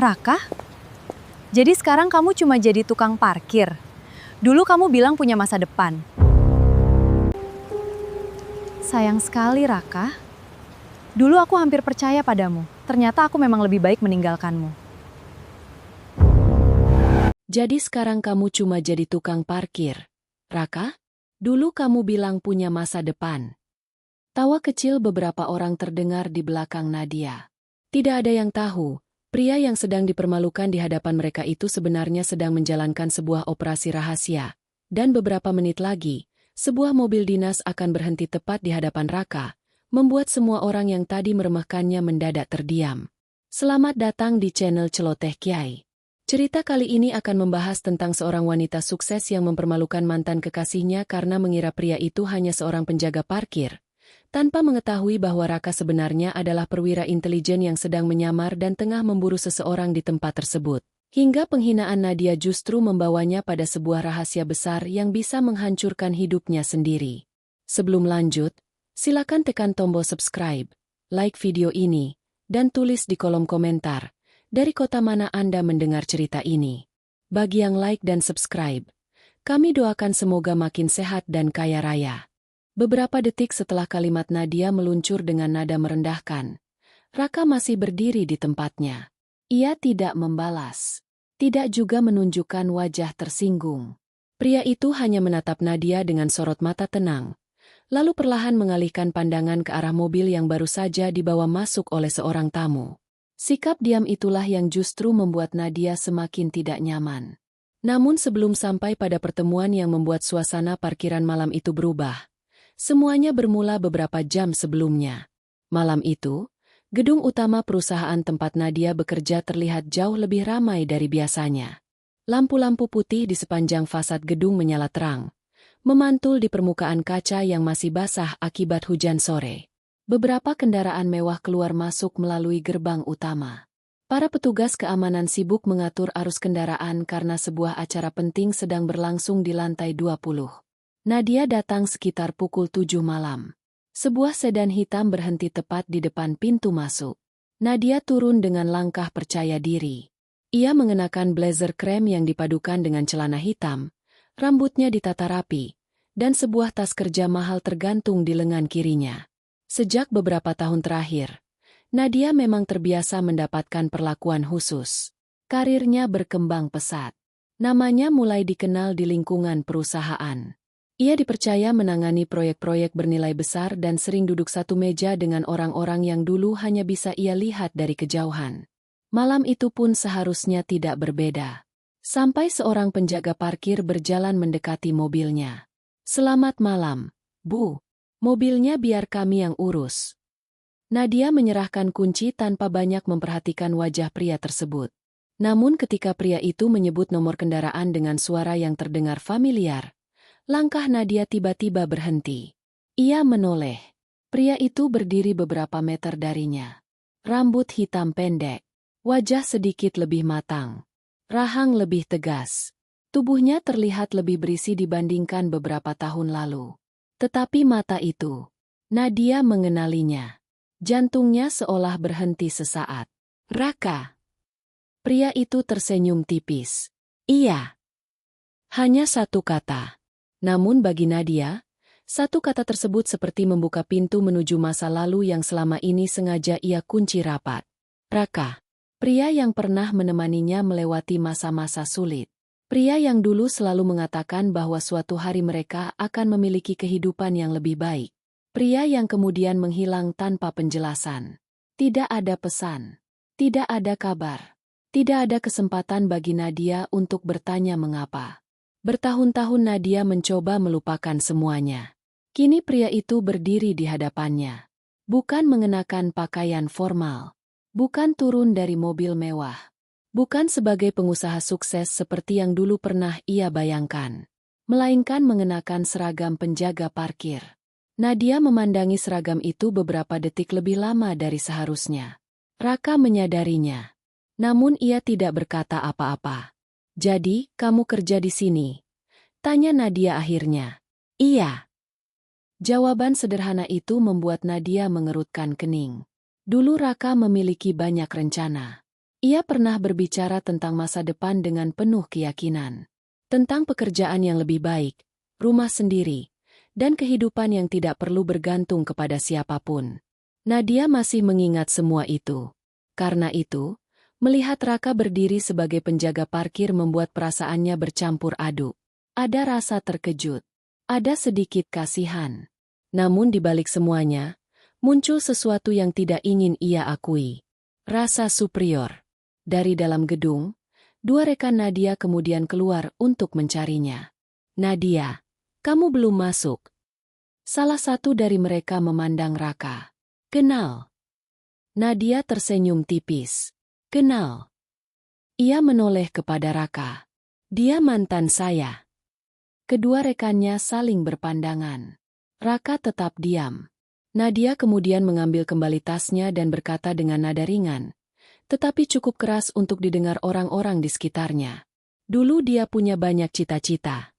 Raka, jadi sekarang kamu cuma jadi tukang parkir. Dulu kamu bilang punya masa depan. Sayang sekali, Raka. Dulu aku hampir percaya padamu. Ternyata aku memang lebih baik meninggalkanmu. Jadi sekarang kamu cuma jadi tukang parkir. Raka, dulu kamu bilang punya masa depan. Tawa kecil beberapa orang terdengar di belakang Nadia. Tidak ada yang tahu, pria yang sedang dipermalukan di hadapan mereka itu sebenarnya sedang menjalankan sebuah operasi rahasia. Dan beberapa menit lagi, sebuah mobil dinas akan berhenti tepat di hadapan Raka, membuat semua orang yang tadi meremehkannya mendadak terdiam. Selamat datang di channel Celoteh Kiai. Cerita kali ini akan membahas tentang seorang wanita sukses yang mempermalukan mantan kekasihnya karena mengira pria itu hanya seorang penjaga parkir, tanpa mengetahui bahwa Raka sebenarnya adalah perwira intelijen yang sedang menyamar dan tengah memburu seseorang di tempat tersebut. Hingga penghinaan Nadia justru membawanya pada sebuah rahasia besar yang bisa menghancurkan hidupnya sendiri. Sebelum lanjut, silakan tekan tombol subscribe, like video ini, dan tulis di kolom komentar, dari kota mana Anda mendengar cerita ini. Bagi yang like dan subscribe, kami doakan semoga makin sehat dan kaya raya. Beberapa detik setelah kalimat Nadia meluncur dengan nada merendahkan, Raka masih berdiri di tempatnya. Ia tidak membalas, tidak juga menunjukkan wajah tersinggung. Pria itu hanya menatap Nadia dengan sorot mata tenang, lalu perlahan mengalihkan pandangan ke arah mobil yang baru saja dibawa masuk oleh seorang tamu. Sikap diam itulah yang justru membuat Nadia semakin tidak nyaman. Namun sebelum sampai pada pertemuan yang membuat suasana parkiran malam itu berubah, semuanya bermula beberapa jam sebelumnya. Malam itu, gedung utama perusahaan tempat Nadia bekerja terlihat jauh lebih ramai dari biasanya. Lampu-lampu putih di sepanjang fasad gedung menyala terang, memantul di permukaan kaca yang masih basah akibat hujan sore. Beberapa kendaraan mewah keluar masuk melalui gerbang utama. Para petugas keamanan sibuk mengatur arus kendaraan karena sebuah acara penting sedang berlangsung di lantai 20. Nadia datang sekitar pukul 7 malam. Sebuah sedan hitam berhenti tepat di depan pintu masuk. Nadia turun dengan langkah percaya diri. Ia mengenakan blazer krem yang dipadukan dengan celana hitam, rambutnya ditata rapi, dan sebuah tas kerja mahal tergantung di lengan kirinya. Sejak beberapa tahun terakhir, Nadia memang terbiasa mendapatkan perlakuan khusus. Karirnya berkembang pesat. Namanya mulai dikenal di lingkungan perusahaan. Ia dipercaya menangani proyek-proyek bernilai besar dan sering duduk satu meja dengan orang-orang yang dulu hanya bisa ia lihat dari kejauhan. Malam itu pun seharusnya tidak berbeda. Sampai seorang penjaga parkir berjalan mendekati mobilnya. "Selamat malam, Bu. Mobilnya biar kami yang urus." Nadia menyerahkan kunci tanpa banyak memperhatikan wajah pria tersebut. Namun ketika pria itu menyebut nomor kendaraan dengan suara yang terdengar familiar, langkah Nadia tiba-tiba berhenti. Ia menoleh. Pria itu berdiri beberapa meter darinya. Rambut hitam pendek, wajah sedikit lebih matang, rahang lebih tegas. Tubuhnya terlihat lebih berisi dibandingkan beberapa tahun lalu. Tetapi mata itu, Nadia mengenalinya. Jantungnya seolah berhenti sesaat. "Raka." Pria itu tersenyum tipis. "Iya." Hanya satu kata. Namun bagi Nadia, satu kata tersebut seperti membuka pintu menuju masa lalu yang selama ini sengaja ia kunci rapat. Raka. Pria yang pernah menemaninya melewati masa-masa sulit. Pria yang dulu selalu mengatakan bahwa suatu hari mereka akan memiliki kehidupan yang lebih baik. Pria yang kemudian menghilang tanpa penjelasan. Tidak ada pesan. Tidak ada kabar. Tidak ada kesempatan bagi Nadia untuk bertanya mengapa. Bertahun-tahun Nadia mencoba melupakan semuanya. Kini pria itu berdiri di hadapannya. Bukan mengenakan pakaian formal. Bukan turun dari mobil mewah. Bukan sebagai pengusaha sukses seperti yang dulu pernah ia bayangkan. Melainkan mengenakan seragam penjaga parkir. Nadia memandangi seragam itu beberapa detik lebih lama dari seharusnya. Raka menyadarinya. Namun ia tidak berkata apa-apa. "Jadi, kamu kerja di sini?" tanya Nadia akhirnya. "Iya." Jawaban sederhana itu membuat Nadia mengerutkan kening. Dulu Raka memiliki banyak rencana. Ia pernah berbicara tentang masa depan dengan penuh keyakinan. Tentang pekerjaan yang lebih baik, rumah sendiri, dan kehidupan yang tidak perlu bergantung kepada siapapun. Nadia masih mengingat semua itu. Karena itu, melihat Raka berdiri sebagai penjaga parkir membuat perasaannya bercampur aduk. Ada rasa terkejut. Ada sedikit kasihan. Namun di balik semuanya, muncul sesuatu yang tidak ingin ia akui. Rasa superior. Dari dalam gedung, dua rekan Nadia kemudian keluar untuk mencarinya. Nadia, kamu belum masuk. Salah satu dari mereka memandang Raka. Kenal. Nadia tersenyum tipis. Kenal. Ia menoleh kepada Raka. Dia mantan saya. Kedua rekannya saling berpandangan. Raka tetap diam. Nadia kemudian mengambil kembali tasnya dan berkata dengan nada ringan, tetapi cukup keras untuk didengar orang-orang di sekitarnya. Dulu dia punya banyak cita-cita.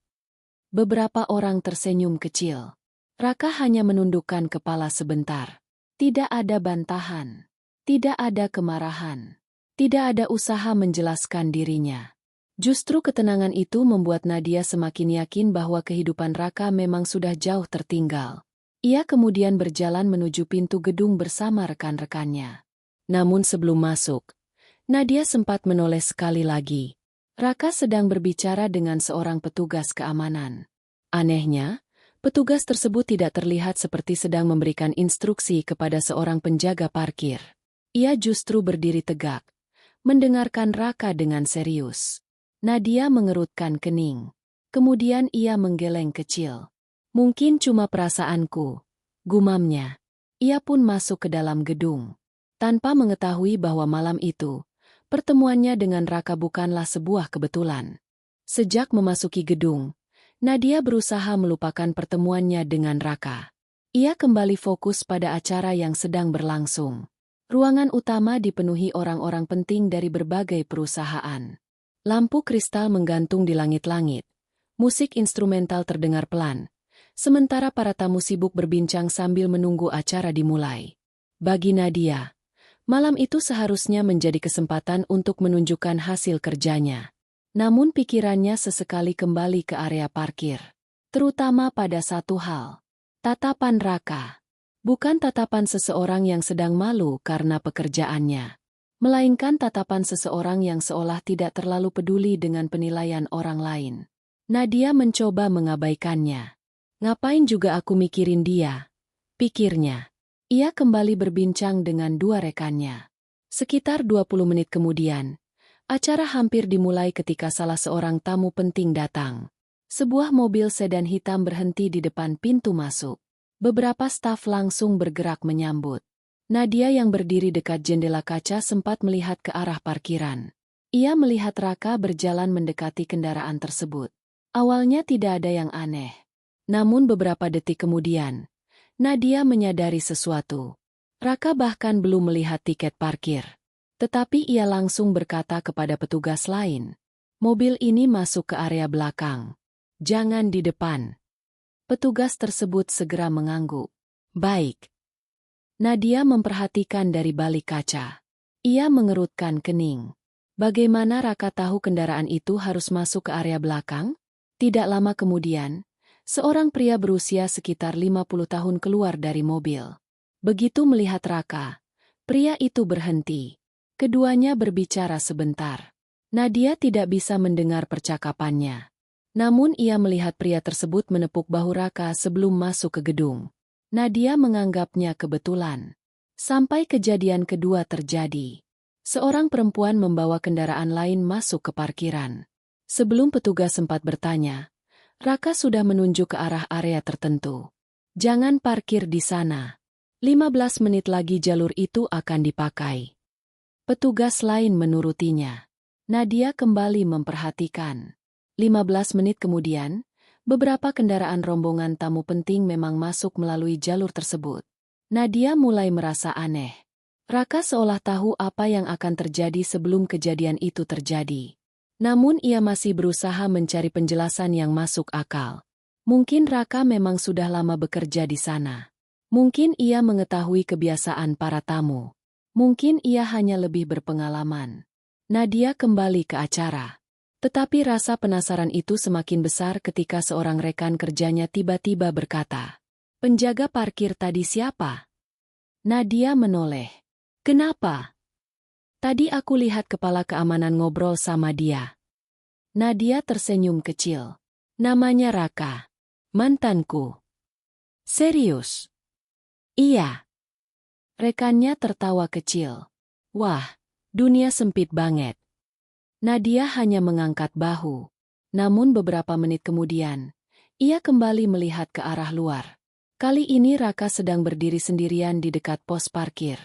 Beberapa orang tersenyum kecil. Raka hanya menundukkan kepala sebentar. Tidak ada bantahan. Tidak ada kemarahan. Tidak ada usaha menjelaskan dirinya. Justru ketenangan itu membuat Nadia semakin yakin bahwa kehidupan Raka memang sudah jauh tertinggal. Ia kemudian berjalan menuju pintu gedung bersama rekan-rekannya. Namun sebelum masuk, Nadia sempat menoleh sekali lagi. Raka sedang berbicara dengan seorang petugas keamanan. Anehnya, petugas tersebut tidak terlihat seperti sedang memberikan instruksi kepada seorang penjaga parkir. Ia justru berdiri tegak, mendengarkan Raka dengan serius. Nadia mengerutkan kening. Kemudian ia menggeleng kecil. Mungkin cuma perasaanku, gumamnya. Ia pun masuk ke dalam gedung. Tanpa mengetahui bahwa malam itu, pertemuannya dengan Raka bukanlah sebuah kebetulan. Sejak memasuki gedung, Nadia berusaha melupakan pertemuannya dengan Raka. Ia kembali fokus pada acara yang sedang berlangsung. Ruangan utama dipenuhi orang-orang penting dari berbagai perusahaan. Lampu kristal menggantung di langit-langit. Musik instrumental terdengar pelan. Sementara para tamu sibuk berbincang sambil menunggu acara dimulai. Bagi Nadia, malam itu seharusnya menjadi kesempatan untuk menunjukkan hasil kerjanya. Namun pikirannya sesekali kembali ke area parkir. Terutama pada satu hal. Tatapan Raka. Bukan tatapan seseorang yang sedang malu karena pekerjaannya. Melainkan tatapan seseorang yang seolah tidak terlalu peduli dengan penilaian orang lain. Nadia mencoba mengabaikannya. Ngapain juga aku mikirin dia? Pikirnya. Ia kembali berbincang dengan dua rekannya. Sekitar 20 menit kemudian, acara hampir dimulai ketika salah seorang tamu penting datang. Sebuah mobil sedan hitam berhenti di depan pintu masuk. Beberapa staf langsung bergerak menyambut. Nadia yang berdiri dekat jendela kaca sempat melihat ke arah parkiran. Ia melihat Raka berjalan mendekati kendaraan tersebut. Awalnya tidak ada yang aneh. Namun beberapa detik kemudian, Nadia menyadari sesuatu. Raka bahkan belum melihat tiket parkir. Tetapi ia langsung berkata kepada petugas lain, "Mobil ini masuk ke area belakang. Jangan di depan." Petugas tersebut segera mengangguk. "Baik." Nadia memperhatikan dari balik kaca. Ia mengerutkan kening. Bagaimana Raka tahu kendaraan itu harus masuk ke area belakang? Tidak lama kemudian, seorang pria berusia sekitar 50 tahun keluar dari mobil. Begitu melihat Raka, pria itu berhenti. Keduanya berbicara sebentar. Nadia tidak bisa mendengar percakapannya. Namun ia melihat pria tersebut menepuk bahu Raka sebelum masuk ke gedung. Nadia menganggapnya kebetulan. Sampai kejadian kedua terjadi. Seorang perempuan membawa kendaraan lain masuk ke parkiran. Sebelum petugas sempat bertanya, Raka sudah menunjuk ke arah area tertentu. "Jangan parkir di sana. 15 menit lagi jalur itu akan dipakai." Petugas lain menurutinya. Nadia kembali memperhatikan. 15 menit kemudian, beberapa kendaraan rombongan tamu penting memang masuk melalui jalur tersebut. Nadia mulai merasa aneh. Raka seolah tahu apa yang akan terjadi sebelum kejadian itu terjadi. Namun ia masih berusaha mencari penjelasan yang masuk akal. Mungkin Raka memang sudah lama bekerja di sana. Mungkin ia mengetahui kebiasaan para tamu. Mungkin ia hanya lebih berpengalaman. Nadia kembali ke acara. Tetapi rasa penasaran itu semakin besar ketika seorang rekan kerjanya tiba-tiba berkata, "Penjaga parkir tadi siapa?" Nadia menoleh. "Kenapa?" "Tadi aku lihat kepala keamanan ngobrol sama dia." Nadia tersenyum kecil. "Namanya Raka. Mantanku." "Serius?" "Iya." Rekannya tertawa kecil. "Wah, dunia sempit banget." Nadia hanya mengangkat bahu. Namun beberapa menit kemudian, ia kembali melihat ke arah luar. Kali ini Raka sedang berdiri sendirian di dekat pos parkir.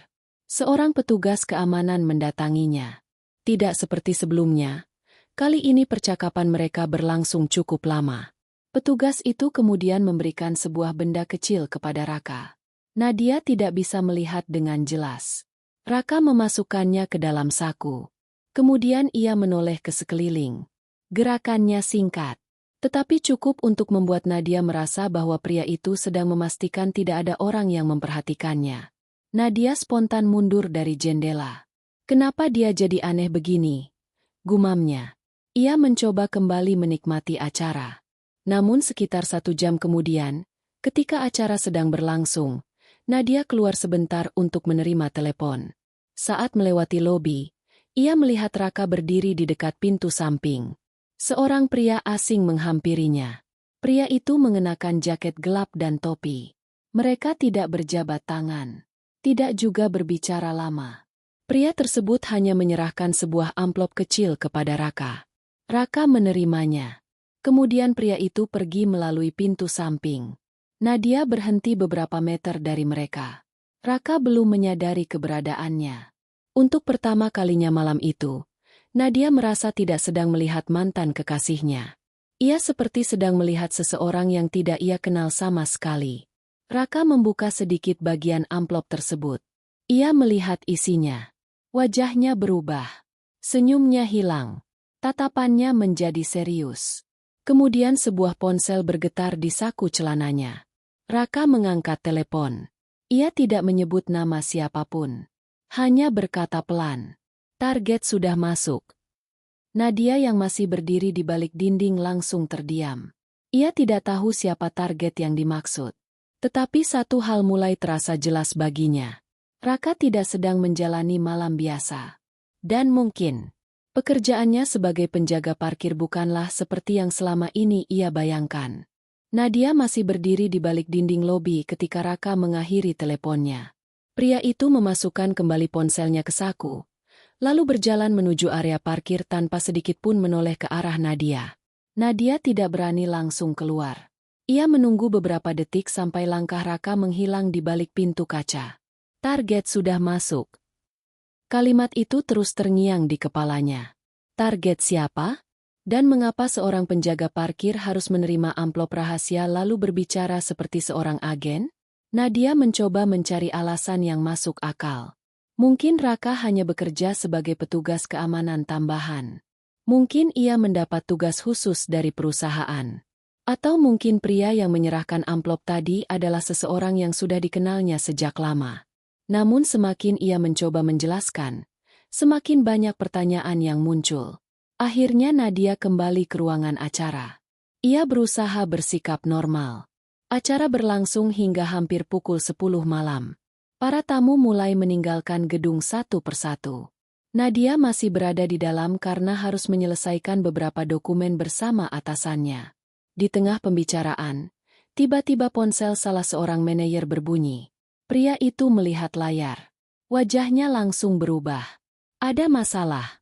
Seorang petugas keamanan mendatanginya. Tidak seperti sebelumnya, kali ini percakapan mereka berlangsung cukup lama. Petugas itu kemudian memberikan sebuah benda kecil kepada Raka. Nadia tidak bisa melihat dengan jelas. Raka memasukkannya ke dalam saku. Kemudian ia menoleh ke sekeliling. Gerakannya singkat, tetapi cukup untuk membuat Nadia merasa bahwa pria itu sedang memastikan tidak ada orang yang memperhatikannya. Nadia spontan mundur dari jendela. Kenapa dia jadi aneh begini? Gumamnya. Ia mencoba kembali menikmati acara. Namun sekitar 1 jam kemudian, ketika acara sedang berlangsung, Nadia keluar sebentar untuk menerima telepon. Saat melewati lobi, ia melihat Raka berdiri di dekat pintu samping. Seorang pria asing menghampirinya. Pria itu mengenakan jaket gelap dan topi. Mereka tidak berjabat tangan. Tidak juga berbicara lama. Pria tersebut hanya menyerahkan sebuah amplop kecil kepada Raka. Raka menerimanya. Kemudian pria itu pergi melalui pintu samping. Nadia berhenti beberapa meter dari mereka. Raka belum menyadari keberadaannya. Untuk pertama kalinya malam itu, Nadia merasa tidak sedang melihat mantan kekasihnya. Ia seperti sedang melihat seseorang yang tidak ia kenal sama sekali. Raka membuka sedikit bagian amplop tersebut. Ia melihat isinya. Wajahnya berubah. Senyumnya hilang. Tatapannya menjadi serius. Kemudian sebuah ponsel bergetar di saku celananya. Raka mengangkat telepon. Ia tidak menyebut nama siapapun. Hanya berkata pelan, "Target sudah masuk." Nadia yang masih berdiri di balik dinding langsung terdiam. Ia tidak tahu siapa target yang dimaksud. Tetapi satu hal mulai terasa jelas baginya. Raka tidak sedang menjalani malam biasa. Dan mungkin, pekerjaannya sebagai penjaga parkir bukanlah seperti yang selama ini ia bayangkan. Nadia masih berdiri di balik dinding lobi ketika Raka mengakhiri teleponnya. Pria itu memasukkan kembali ponselnya ke saku, lalu berjalan menuju area parkir tanpa sedikit pun menoleh ke arah Nadia. Nadia tidak berani langsung keluar. Ia menunggu beberapa detik sampai langkah Raka menghilang di balik pintu kaca. Target sudah masuk. Kalimat itu terus terngiang di kepalanya. Target siapa? Dan mengapa seorang penjaga parkir harus menerima amplop rahasia lalu berbicara seperti seorang agen? Nadia mencoba mencari alasan yang masuk akal. Mungkin Raka hanya bekerja sebagai petugas keamanan tambahan. Mungkin ia mendapat tugas khusus dari perusahaan. Atau mungkin pria yang menyerahkan amplop tadi adalah seseorang yang sudah dikenalnya sejak lama. Namun semakin ia mencoba menjelaskan, semakin banyak pertanyaan yang muncul. Akhirnya Nadia kembali ke ruangan acara. Ia berusaha bersikap normal. Acara berlangsung hingga hampir pukul 10 malam. Para tamu mulai meninggalkan gedung satu persatu. Nadia masih berada di dalam karena harus menyelesaikan beberapa dokumen bersama atasannya. Di tengah pembicaraan, tiba-tiba ponsel salah seorang manajer berbunyi. Pria itu melihat layar. Wajahnya langsung berubah. Ada masalah.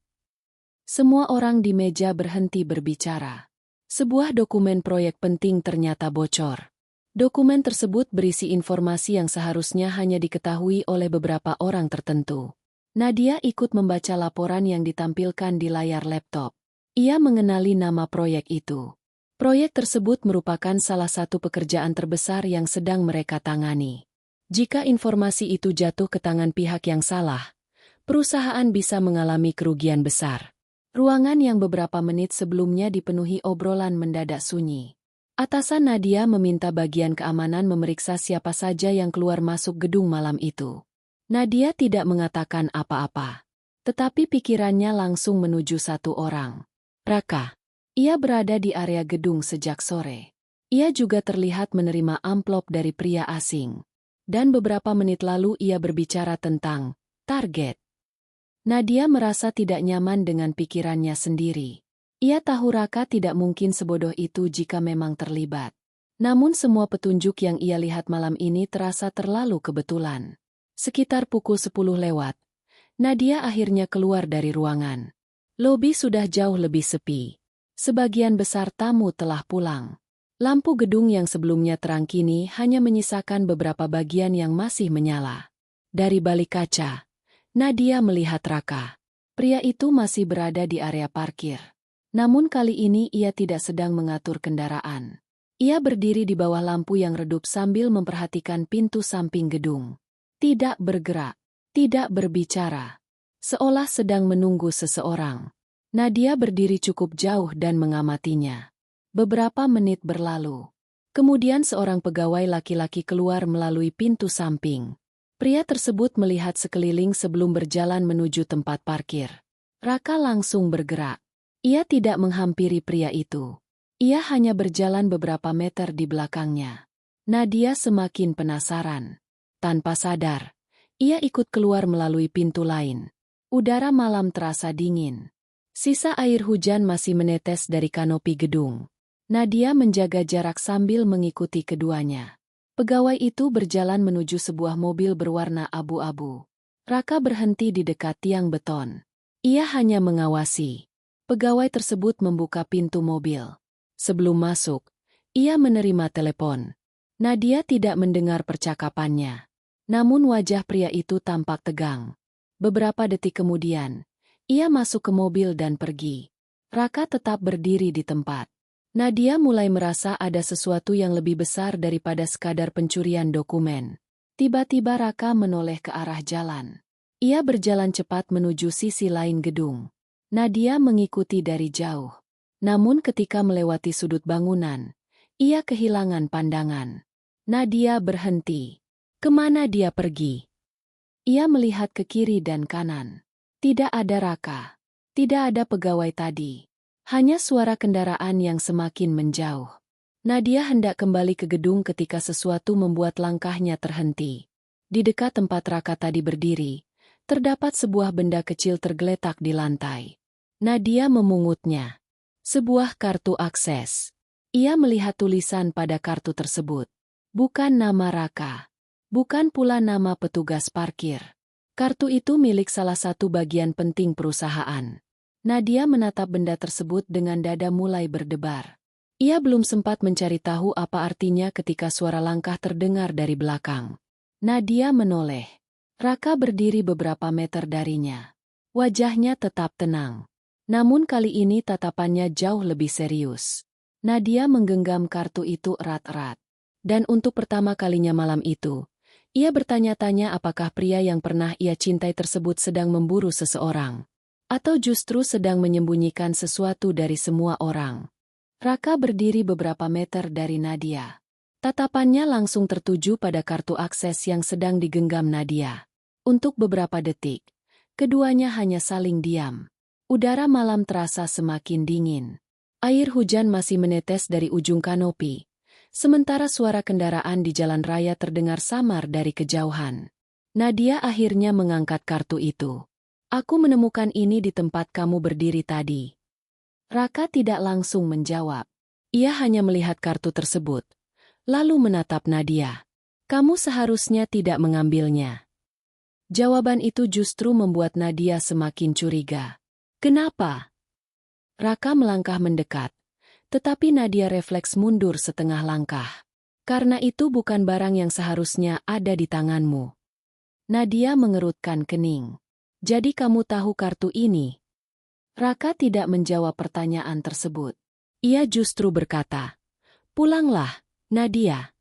Semua orang di meja berhenti berbicara. Sebuah dokumen proyek penting ternyata bocor. Dokumen tersebut berisi informasi yang seharusnya hanya diketahui oleh beberapa orang tertentu. Nadia ikut membaca laporan yang ditampilkan di layar laptop. Ia mengenali nama proyek itu. Proyek tersebut merupakan salah satu pekerjaan terbesar yang sedang mereka tangani. Jika informasi itu jatuh ke tangan pihak yang salah, perusahaan bisa mengalami kerugian besar. Ruangan yang beberapa menit sebelumnya dipenuhi obrolan mendadak sunyi. Atasan Nadia meminta bagian keamanan memeriksa siapa saja yang keluar masuk gedung malam itu. Nadia tidak mengatakan apa-apa. Tetapi pikirannya langsung menuju satu orang. Raka. Ia berada di area gedung sejak sore. Ia juga terlihat menerima amplop dari pria asing. Dan beberapa menit lalu ia berbicara tentang target. Nadia merasa tidak nyaman dengan pikirannya sendiri. Ia tahu Raka tidak mungkin sebodoh itu jika memang terlibat. Namun semua petunjuk yang ia lihat malam ini terasa terlalu kebetulan. Sekitar pukul 10 lewat. Nadia akhirnya keluar dari ruangan. Lobi sudah jauh lebih sepi. Sebagian besar tamu telah pulang. Lampu gedung yang sebelumnya terang kini hanya menyisakan beberapa bagian yang masih menyala. Dari balik kaca, Nadia melihat Raka. Pria itu masih berada di area parkir. Namun kali ini ia tidak sedang mengatur kendaraan. Ia berdiri di bawah lampu yang redup sambil memperhatikan pintu samping gedung. Tidak bergerak. Tidak berbicara. Seolah sedang menunggu seseorang. Nadia berdiri cukup jauh dan mengamatinya. Beberapa menit berlalu. Kemudian seorang pegawai laki-laki keluar melalui pintu samping. Pria tersebut melihat sekeliling sebelum berjalan menuju tempat parkir. Raka langsung bergerak. Ia tidak menghampiri pria itu. Ia hanya berjalan beberapa meter di belakangnya. Nadia semakin penasaran. Tanpa sadar, ia ikut keluar melalui pintu lain. Udara malam terasa dingin. Sisa air hujan masih menetes dari kanopi gedung. Nadia menjaga jarak sambil mengikuti keduanya. Pegawai itu berjalan menuju sebuah mobil berwarna abu-abu. Raka berhenti di dekat tiang beton. Ia hanya mengawasi. Pegawai tersebut membuka pintu mobil. Sebelum masuk, ia menerima telepon. Nadia tidak mendengar percakapannya. Namun wajah pria itu tampak tegang. Beberapa detik kemudian, ia masuk ke mobil dan pergi. Raka tetap berdiri di tempat. Nadia mulai merasa ada sesuatu yang lebih besar daripada sekadar pencurian dokumen. Tiba-tiba Raka menoleh ke arah jalan. Ia berjalan cepat menuju sisi lain gedung. Nadia mengikuti dari jauh. Namun ketika melewati sudut bangunan, ia kehilangan pandangan. Nadia berhenti. Kemana dia pergi? Ia melihat ke kiri dan kanan. Tidak ada Raka. Tidak ada pegawai tadi. Hanya suara kendaraan yang semakin menjauh. Nadia hendak kembali ke gedung ketika sesuatu membuat langkahnya terhenti. Di dekat tempat Raka tadi berdiri, terdapat sebuah benda kecil tergeletak di lantai. Nadia memungutnya. Sebuah kartu akses. Ia melihat tulisan pada kartu tersebut. Bukan nama Raka. Bukan pula nama petugas parkir. Kartu itu milik salah satu bagian penting perusahaan. Nadia menatap benda tersebut dengan dada mulai berdebar. Ia belum sempat mencari tahu apa artinya ketika suara langkah terdengar dari belakang. Nadia menoleh. Raka berdiri beberapa meter darinya. Wajahnya tetap tenang. Namun kali ini tatapannya jauh lebih serius. Nadia menggenggam kartu itu erat-erat. Dan untuk pertama kalinya malam itu, ia bertanya-tanya apakah pria yang pernah ia cintai tersebut sedang memburu seseorang. Atau justru sedang menyembunyikan sesuatu dari semua orang. Raka berdiri beberapa meter dari Nadia. Tatapannya langsung tertuju pada kartu akses yang sedang digenggam Nadia. Untuk beberapa detik, keduanya hanya saling diam. Udara malam terasa semakin dingin. Air hujan masih menetes dari ujung kanopi. Sementara suara kendaraan di jalan raya terdengar samar dari kejauhan. Nadia akhirnya mengangkat kartu itu. Aku menemukan ini di tempat kamu berdiri tadi. Raka tidak langsung menjawab. Ia hanya melihat kartu tersebut. Lalu menatap Nadia. Kamu seharusnya tidak mengambilnya. Jawaban itu justru membuat Nadia semakin curiga. Kenapa? Raka melangkah mendekat. Tetapi Nadia refleks mundur setengah langkah. Karena itu bukan barang yang seharusnya ada di tanganmu. Nadia mengerutkan kening. Jadi kamu tahu kartu ini? Raka tidak menjawab pertanyaan tersebut. Ia justru berkata, "Pulanglah, Nadia."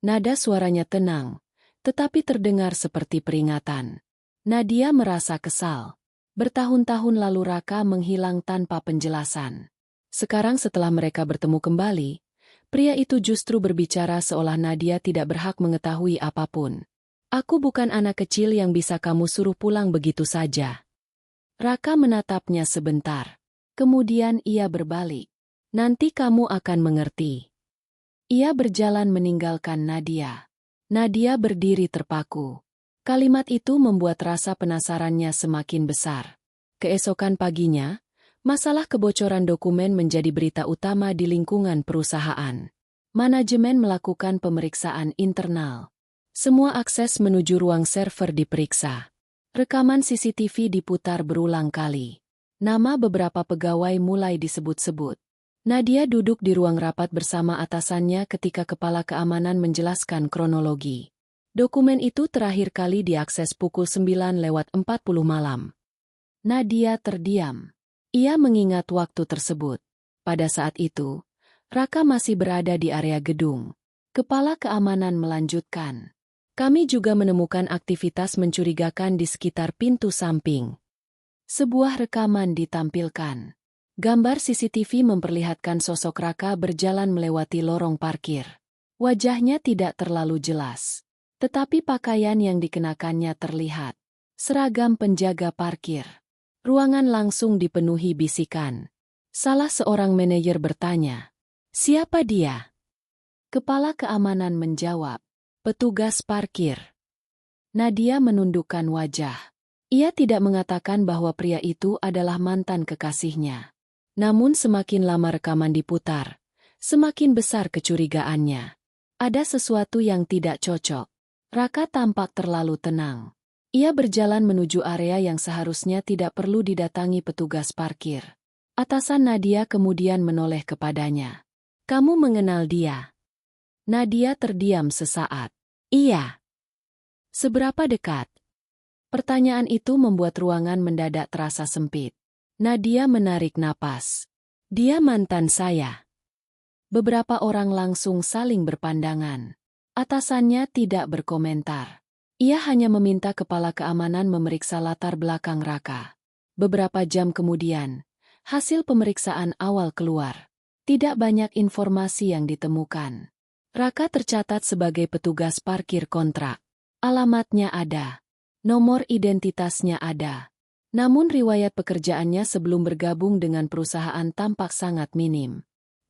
Nada suaranya tenang, tetapi terdengar seperti peringatan. Nadia merasa kesal. Bertahun-tahun lalu Raka menghilang tanpa penjelasan. Sekarang setelah mereka bertemu kembali, pria itu justru berbicara seolah Nadia tidak berhak mengetahui apapun. Aku bukan anak kecil yang bisa kamu suruh pulang begitu saja. Raka menatapnya sebentar. Kemudian ia berbalik. Nanti kamu akan mengerti. Ia berjalan meninggalkan Nadia. Nadia berdiri terpaku. Kalimat itu membuat rasa penasarannya semakin besar. Keesokan paginya, masalah kebocoran dokumen menjadi berita utama di lingkungan perusahaan. Manajemen melakukan pemeriksaan internal. Semua akses menuju ruang server diperiksa. Rekaman CCTV diputar berulang kali. Nama beberapa pegawai mulai disebut-sebut. Nadia duduk di ruang rapat bersama atasannya ketika kepala keamanan menjelaskan kronologi. Dokumen itu terakhir kali diakses pukul 9:40 malam. Nadia terdiam. Ia mengingat waktu tersebut. Pada saat itu, Raka masih berada di area gedung. Kepala keamanan melanjutkan. Kami juga menemukan aktivitas mencurigakan di sekitar pintu samping. Sebuah rekaman ditampilkan. Gambar CCTV memperlihatkan sosok Raka berjalan melewati lorong parkir. Wajahnya tidak terlalu jelas, tetapi pakaian yang dikenakannya terlihat. Seragam penjaga parkir. Ruangan langsung dipenuhi bisikan. Salah seorang manajer bertanya, "Siapa dia?" Kepala keamanan menjawab, "Petugas parkir." Nadia menundukkan wajah. Ia tidak mengatakan bahwa pria itu adalah mantan kekasihnya. Namun semakin lama rekaman diputar, semakin besar kecurigaannya. Ada sesuatu yang tidak cocok. Raka tampak terlalu tenang. Ia berjalan menuju area yang seharusnya tidak perlu didatangi petugas parkir. Atasan Nadia kemudian menoleh kepadanya. "Kamu mengenal dia?" Nadia terdiam sesaat. "Iya." "Seberapa dekat?" Pertanyaan itu membuat ruangan mendadak terasa sempit. Nadia menarik napas. "Dia mantan saya." Beberapa orang langsung saling berpandangan. Atasannya tidak berkomentar. Ia hanya meminta kepala keamanan memeriksa latar belakang Raka. Beberapa jam kemudian, hasil pemeriksaan awal keluar. Tidak banyak informasi yang ditemukan. Raka tercatat sebagai petugas parkir kontrak. Alamatnya ada. Nomor identitasnya ada. Namun riwayat pekerjaannya sebelum bergabung dengan perusahaan tampak sangat minim.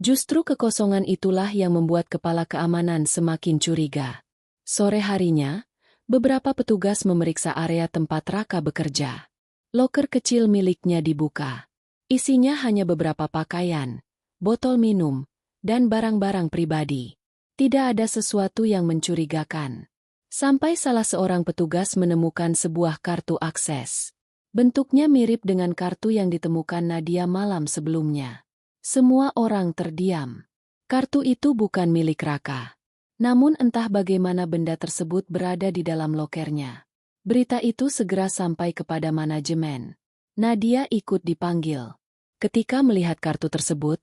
Justru kekosongan itulah yang membuat kepala keamanan semakin curiga. Sore harinya, beberapa petugas memeriksa area tempat Raka bekerja. Loker kecil miliknya dibuka. Isinya hanya beberapa pakaian, botol minum, dan barang-barang pribadi. Tidak ada sesuatu yang mencurigakan. Sampai salah seorang petugas menemukan sebuah kartu akses. Bentuknya mirip dengan kartu yang ditemukan Nadia malam sebelumnya. Semua orang terdiam. Kartu itu bukan milik Raka. Namun entah bagaimana benda tersebut berada di dalam lokernya. Berita itu segera sampai kepada manajemen. Nadia ikut dipanggil. Ketika melihat kartu tersebut,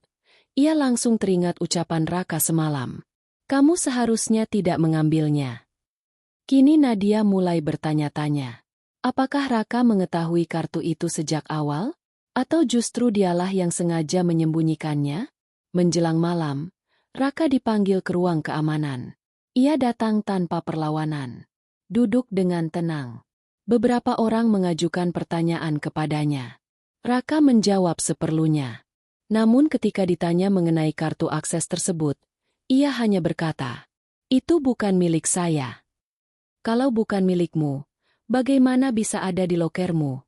ia langsung teringat ucapan Raka semalam. "Kamu seharusnya tidak mengambilnya." Kini Nadia mulai bertanya-tanya. Apakah Raka mengetahui kartu itu sejak awal? Atau justru dialah yang sengaja menyembunyikannya? Menjelang malam, Raka dipanggil ke ruang keamanan. Ia datang tanpa perlawanan. Duduk dengan tenang. Beberapa orang mengajukan pertanyaan kepadanya. Raka menjawab seperlunya. Namun ketika ditanya mengenai kartu akses tersebut, ia hanya berkata, "Itu bukan milik saya." "Kalau bukan milikmu, bagaimana bisa ada di lokermu?"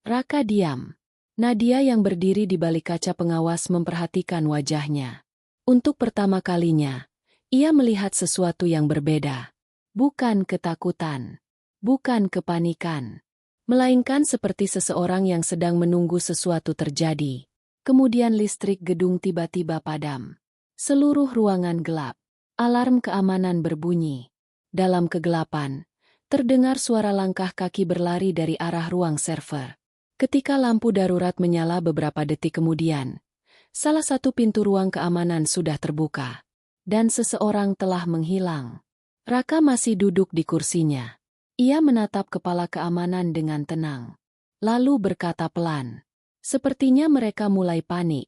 Raka diam. Nadia yang berdiri di balik kaca pengawas memperhatikan wajahnya. Untuk pertama kalinya, ia melihat sesuatu yang berbeda. Bukan ketakutan, bukan kepanikan, melainkan seperti seseorang yang sedang menunggu sesuatu terjadi. Kemudian listrik gedung tiba-tiba padam. Seluruh ruangan gelap. Alarm keamanan berbunyi. Dalam kegelapan, terdengar suara langkah kaki berlari dari arah ruang server. Ketika lampu darurat menyala beberapa detik kemudian, salah satu pintu ruang keamanan sudah terbuka, dan seseorang telah menghilang. Raka masih duduk di kursinya. Ia menatap kepala keamanan dengan tenang. Lalu berkata pelan, "Sepertinya mereka mulai panik."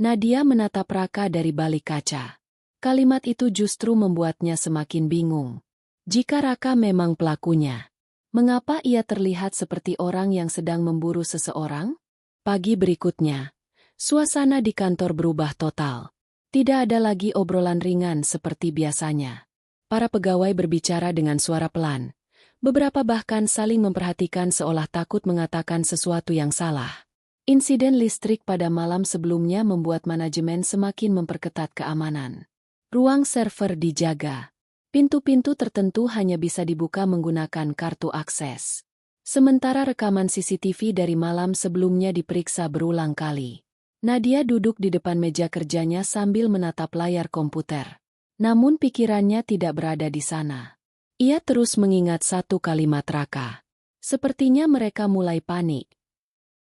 Nadia menatap Raka dari balik kaca. Kalimat itu justru membuatnya semakin bingung. Jika Raka memang pelakunya, Mengapa ia terlihat seperti orang yang sedang memburu seseorang? Pagi berikutnya, suasana di kantor berubah total. Tidak ada lagi obrolan ringan seperti biasanya. Para pegawai berbicara dengan suara pelan. Beberapa bahkan saling memperhatikan seolah takut mengatakan sesuatu yang salah. Insiden listrik pada malam sebelumnya membuat manajemen semakin memperketat keamanan. Ruang server dijaga. Pintu-pintu tertentu hanya bisa dibuka menggunakan kartu akses. Sementara rekaman CCTV dari malam sebelumnya diperiksa berulang kali. Nadia duduk di depan meja kerjanya sambil menatap layar komputer. Namun pikirannya tidak berada di sana. Ia terus mengingat satu kalimat Raka. Sepertinya mereka mulai panik.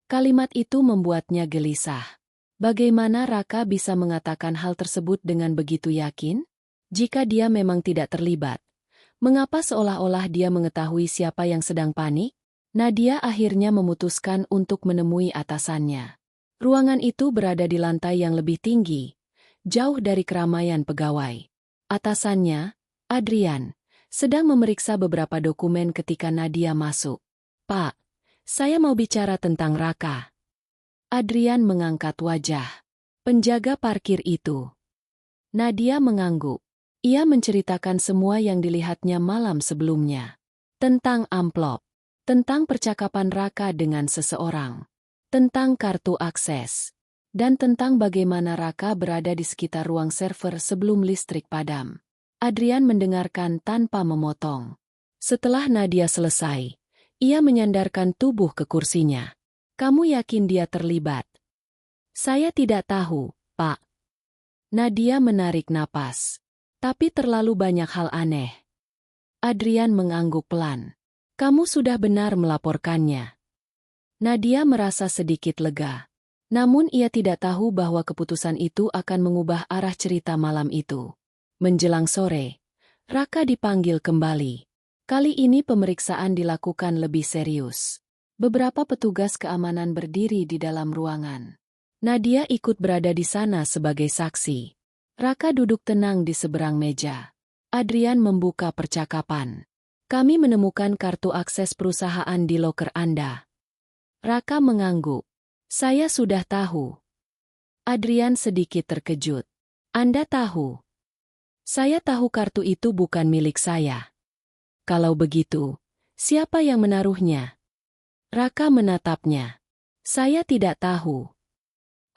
Kalimat itu membuatnya gelisah. Bagaimana Raka bisa mengatakan hal tersebut dengan begitu yakin? Jika dia memang tidak terlibat, mengapa seolah-olah dia mengetahui siapa yang sedang panik? Nadia akhirnya memutuskan untuk menemui atasannya. Ruangan itu berada di lantai yang lebih tinggi, jauh dari keramaian pegawai. Atasannya, Adrian, sedang memeriksa beberapa dokumen ketika Nadia masuk. "Pak, saya mau bicara tentang Raka." Adrian mengangkat wajah. "Penjaga parkir itu." Nadia mengangguk. Ia menceritakan semua yang dilihatnya malam sebelumnya. Tentang amplop, tentang percakapan Raka dengan seseorang, tentang kartu akses, dan tentang bagaimana Raka berada di sekitar ruang server sebelum listrik padam. Adrian mendengarkan tanpa memotong. Setelah Nadia selesai, ia menyandarkan tubuh ke kursinya. "Kamu yakin dia terlibat?" "Saya tidak tahu, Pak." Nadia menarik napas. "Tapi terlalu banyak hal aneh." Adrian mengangguk pelan. "Kamu sudah benar melaporkannya." Nadia merasa sedikit lega. Namun ia tidak tahu bahwa keputusan itu akan mengubah arah cerita malam itu. Menjelang sore, Raka dipanggil kembali. Kali ini pemeriksaan dilakukan lebih serius. Beberapa petugas keamanan berdiri di dalam ruangan. Nadia ikut berada di sana sebagai saksi. Raka duduk tenang di seberang meja. Adrian membuka percakapan. "Kami menemukan kartu akses perusahaan di loker Anda." Raka mengangguk. "Saya sudah tahu." Adrian sedikit terkejut. "Anda tahu?" "Saya tahu kartu itu bukan milik saya." "Kalau begitu, siapa yang menaruhnya?" Raka menatapnya. "Saya tidak tahu."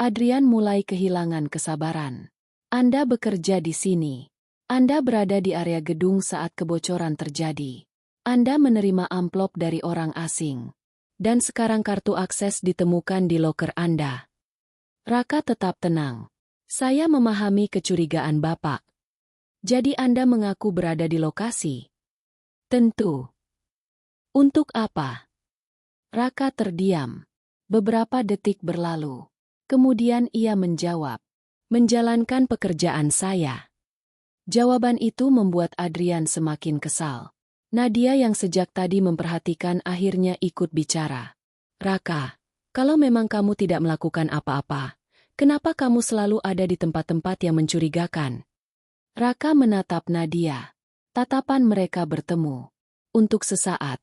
Adrian mulai kehilangan kesabaran. "Anda bekerja di sini. Anda berada di area gedung saat kebocoran terjadi. Anda menerima amplop dari orang asing. Dan sekarang kartu akses ditemukan di loker Anda." Raka tetap tenang. "Saya memahami kecurigaan Bapak. Jadi Anda mengaku berada di lokasi?" "Tentu." "Untuk apa?" Raka terdiam. Beberapa detik berlalu. Kemudian ia menjawab, "Menjalankan pekerjaan saya." Jawaban itu membuat Adrian semakin kesal. Nadia yang sejak tadi memperhatikan akhirnya ikut bicara. "Raka, kalau memang kamu tidak melakukan apa-apa, kenapa kamu selalu ada di tempat-tempat yang mencurigakan?" Raka menatap Nadia. Tatapan mereka bertemu. Untuk sesaat,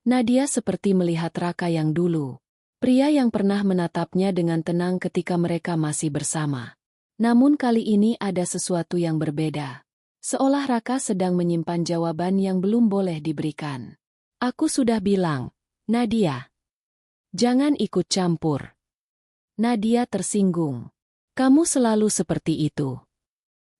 Nadia seperti melihat Raka yang dulu. Pria yang pernah menatapnya dengan tenang ketika mereka masih bersama. Namun kali ini ada sesuatu yang berbeda. Seolah Raka sedang menyimpan jawaban yang belum boleh diberikan. "Aku sudah bilang, Nadia. Jangan ikut campur." Nadia tersinggung. "Kamu selalu seperti itu."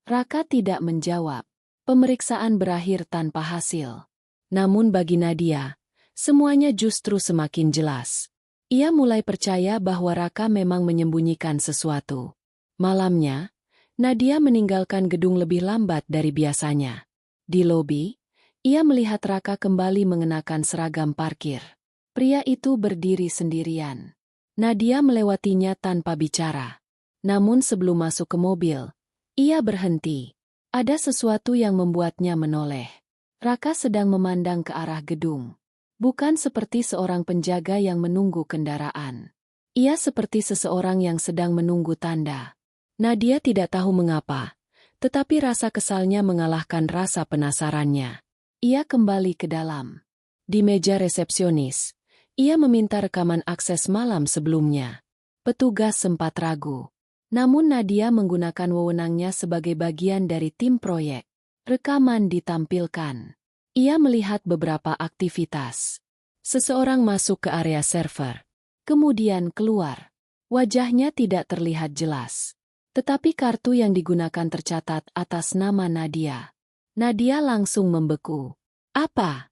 Raka tidak menjawab. Pemeriksaan berakhir tanpa hasil. Namun bagi Nadia, semuanya justru semakin jelas. Ia mulai percaya bahwa Raka memang menyembunyikan sesuatu. Malamnya, Nadia meninggalkan gedung lebih lambat dari biasanya. Di lobi, ia melihat Raka kembali mengenakan seragam parkir. Pria itu berdiri sendirian. Nadia melewatinya tanpa bicara. Namun sebelum masuk ke mobil, ia berhenti. Ada sesuatu yang membuatnya menoleh. Raka sedang memandang ke arah gedung. Bukan seperti seorang penjaga yang menunggu kendaraan. Ia seperti seseorang yang sedang menunggu tanda. Nadia tidak tahu mengapa, tetapi rasa kesalnya mengalahkan rasa penasarannya. Ia kembali ke dalam. Di meja resepsionis, ia meminta rekaman akses malam sebelumnya. Petugas sempat ragu. Namun Nadia menggunakan wewenangnya sebagai bagian dari tim proyek. Rekaman ditampilkan. Ia melihat beberapa aktivitas. Seseorang masuk ke area server. Kemudian keluar. Wajahnya tidak terlihat jelas. Tetapi kartu yang digunakan tercatat atas nama Nadia. Nadia langsung membeku. Apa?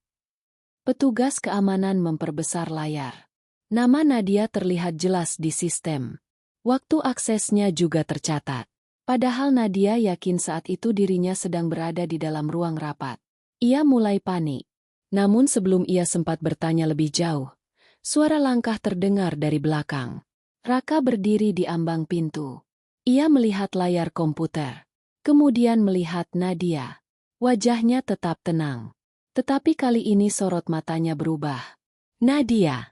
Petugas keamanan memperbesar layar. Nama Nadia terlihat jelas di sistem. Waktu aksesnya juga tercatat. Padahal Nadia yakin saat itu dirinya sedang berada di dalam ruang rapat. Ia mulai panik. Namun sebelum ia sempat bertanya lebih jauh, suara langkah terdengar dari belakang. Raka berdiri di ambang pintu. Ia melihat layar komputer. Kemudian melihat Nadia. Wajahnya tetap tenang. Tetapi kali ini sorot matanya berubah. Nadia.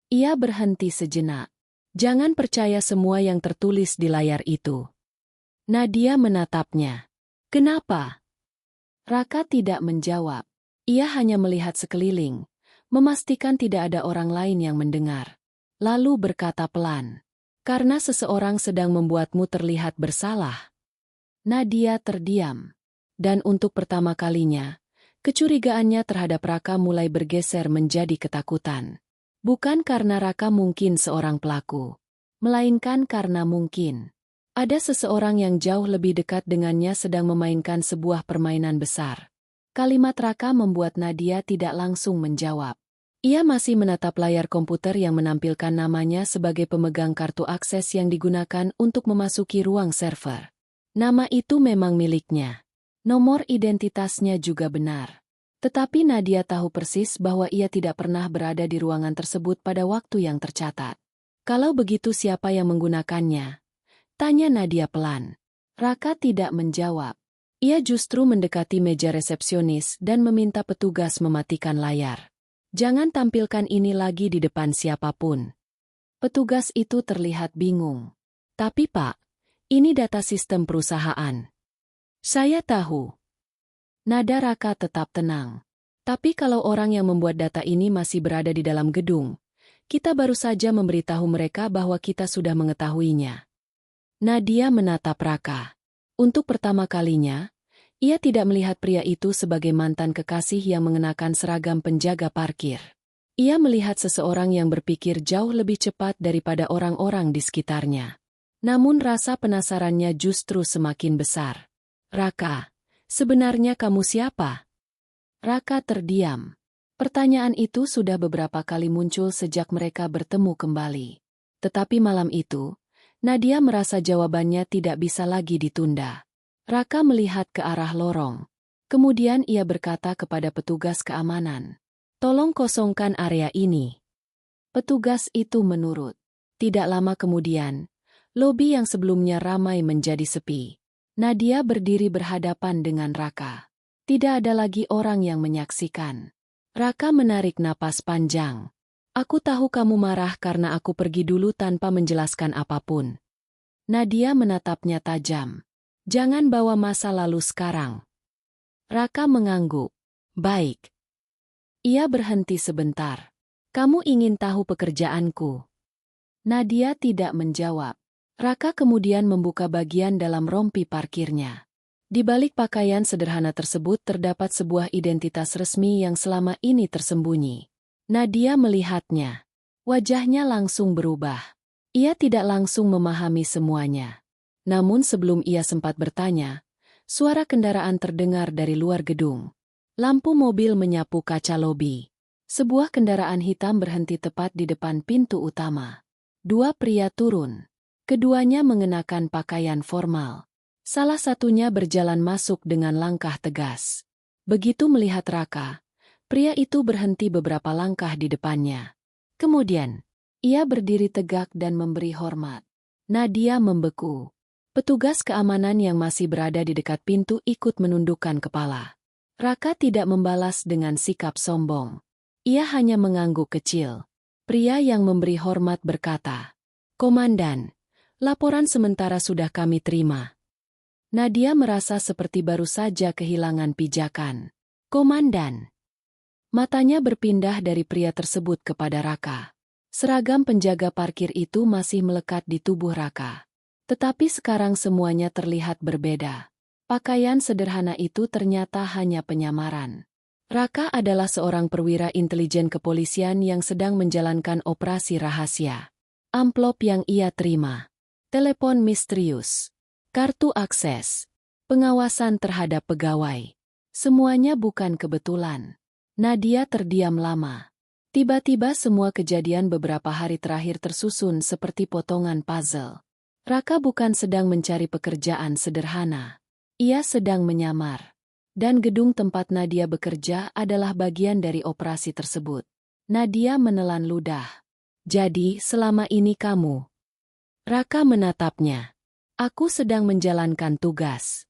Ia berhenti sejenak. Jangan percaya semua yang tertulis di layar itu. Nadia menatapnya. Kenapa? Raka tidak menjawab. Ia hanya melihat sekeliling, memastikan tidak ada orang lain yang mendengar. Lalu berkata pelan, "Karena seseorang sedang membuatmu terlihat bersalah." Nadia terdiam. Dan untuk pertama kalinya, kecurigaannya terhadap Raka mulai bergeser menjadi ketakutan. Bukan karena Raka mungkin seorang pelaku, melainkan karena mungkin ada seseorang yang jauh lebih dekat dengannya sedang memainkan sebuah permainan besar. Kalimat Raka membuat Nadia tidak langsung menjawab. Ia masih menatap layar komputer yang menampilkan namanya sebagai pemegang kartu akses yang digunakan untuk memasuki ruang server. Nama itu memang miliknya. Nomor identitasnya juga benar. Tetapi Nadia tahu persis bahwa ia tidak pernah berada di ruangan tersebut pada waktu yang tercatat. Kalau begitu siapa yang menggunakannya? Tanya Nadia pelan. Raka tidak menjawab. Ia justru mendekati meja resepsionis dan meminta petugas mematikan layar. Jangan tampilkan ini lagi di depan siapapun. Petugas itu terlihat bingung. Tapi Pak, ini data sistem perusahaan. Saya tahu. Nada Raka tetap tenang. Tapi kalau orang yang membuat data ini masih berada di dalam gedung, kita baru saja memberitahu mereka bahwa kita sudah mengetahuinya. Nadia menatap Raka. Untuk pertama kalinya, ia tidak melihat pria itu sebagai mantan kekasih yang mengenakan seragam penjaga parkir. Ia melihat seseorang yang berpikir jauh lebih cepat daripada orang-orang di sekitarnya. Namun rasa penasarannya justru semakin besar. Raka, sebenarnya kamu siapa? Raka terdiam. Pertanyaan itu sudah beberapa kali muncul sejak mereka bertemu kembali. Tetapi malam itu, Nadia merasa jawabannya tidak bisa lagi ditunda. Raka melihat ke arah lorong. Kemudian ia berkata kepada petugas keamanan, "Tolong kosongkan area ini." Petugas itu menurut. Tidak lama kemudian, lobi yang sebelumnya ramai menjadi sepi. Nadia berdiri berhadapan dengan Raka. Tidak ada lagi orang yang menyaksikan. Raka menarik napas panjang. "Aku tahu kamu marah karena aku pergi dulu tanpa menjelaskan apapun." Nadia menatapnya tajam. "Jangan bawa masa lalu sekarang." Raka mengangguk. "Baik." Ia berhenti sebentar. "Kamu ingin tahu pekerjaanku?" Nadia tidak menjawab. Raka kemudian membuka bagian dalam rompi parkirnya. Di balik pakaian sederhana tersebut terdapat sebuah identitas resmi yang selama ini tersembunyi. Nadia melihatnya. Wajahnya langsung berubah. Ia tidak langsung memahami semuanya. Namun sebelum ia sempat bertanya, suara kendaraan terdengar dari luar gedung. Lampu mobil menyapu kaca lobi. Sebuah kendaraan hitam berhenti tepat di depan pintu utama. Dua pria turun. Keduanya mengenakan pakaian formal. Salah satunya berjalan masuk dengan langkah tegas. Begitu melihat Raka, pria itu berhenti beberapa langkah di depannya. Kemudian, ia berdiri tegak dan memberi hormat. Nadia membeku. Petugas keamanan yang masih berada di dekat pintu ikut menundukkan kepala. Raka tidak membalas dengan sikap sombong. Ia hanya mengangguk kecil. Pria yang memberi hormat berkata, "Komandan, laporan sementara sudah kami terima." Nadia merasa seperti baru saja kehilangan pijakan. "Komandan." Matanya berpindah dari pria tersebut kepada Raka. Seragam penjaga parkir itu masih melekat di tubuh Raka. Tetapi sekarang semuanya terlihat berbeda. Pakaian sederhana itu ternyata hanya penyamaran. Raka adalah seorang perwira intelijen kepolisian yang sedang menjalankan operasi rahasia. Amplop yang ia terima. Telepon misterius. Kartu akses. Pengawasan terhadap pegawai. Semuanya bukan kebetulan. Nadia terdiam lama. Tiba-tiba semua kejadian beberapa hari terakhir tersusun seperti potongan puzzle. Raka bukan sedang mencari pekerjaan sederhana. Ia sedang menyamar. Dan gedung tempat Nadia bekerja adalah bagian dari operasi tersebut. Nadia menelan ludah. Jadi, selama ini kamu. Raka menatapnya. Aku sedang menjalankan tugas.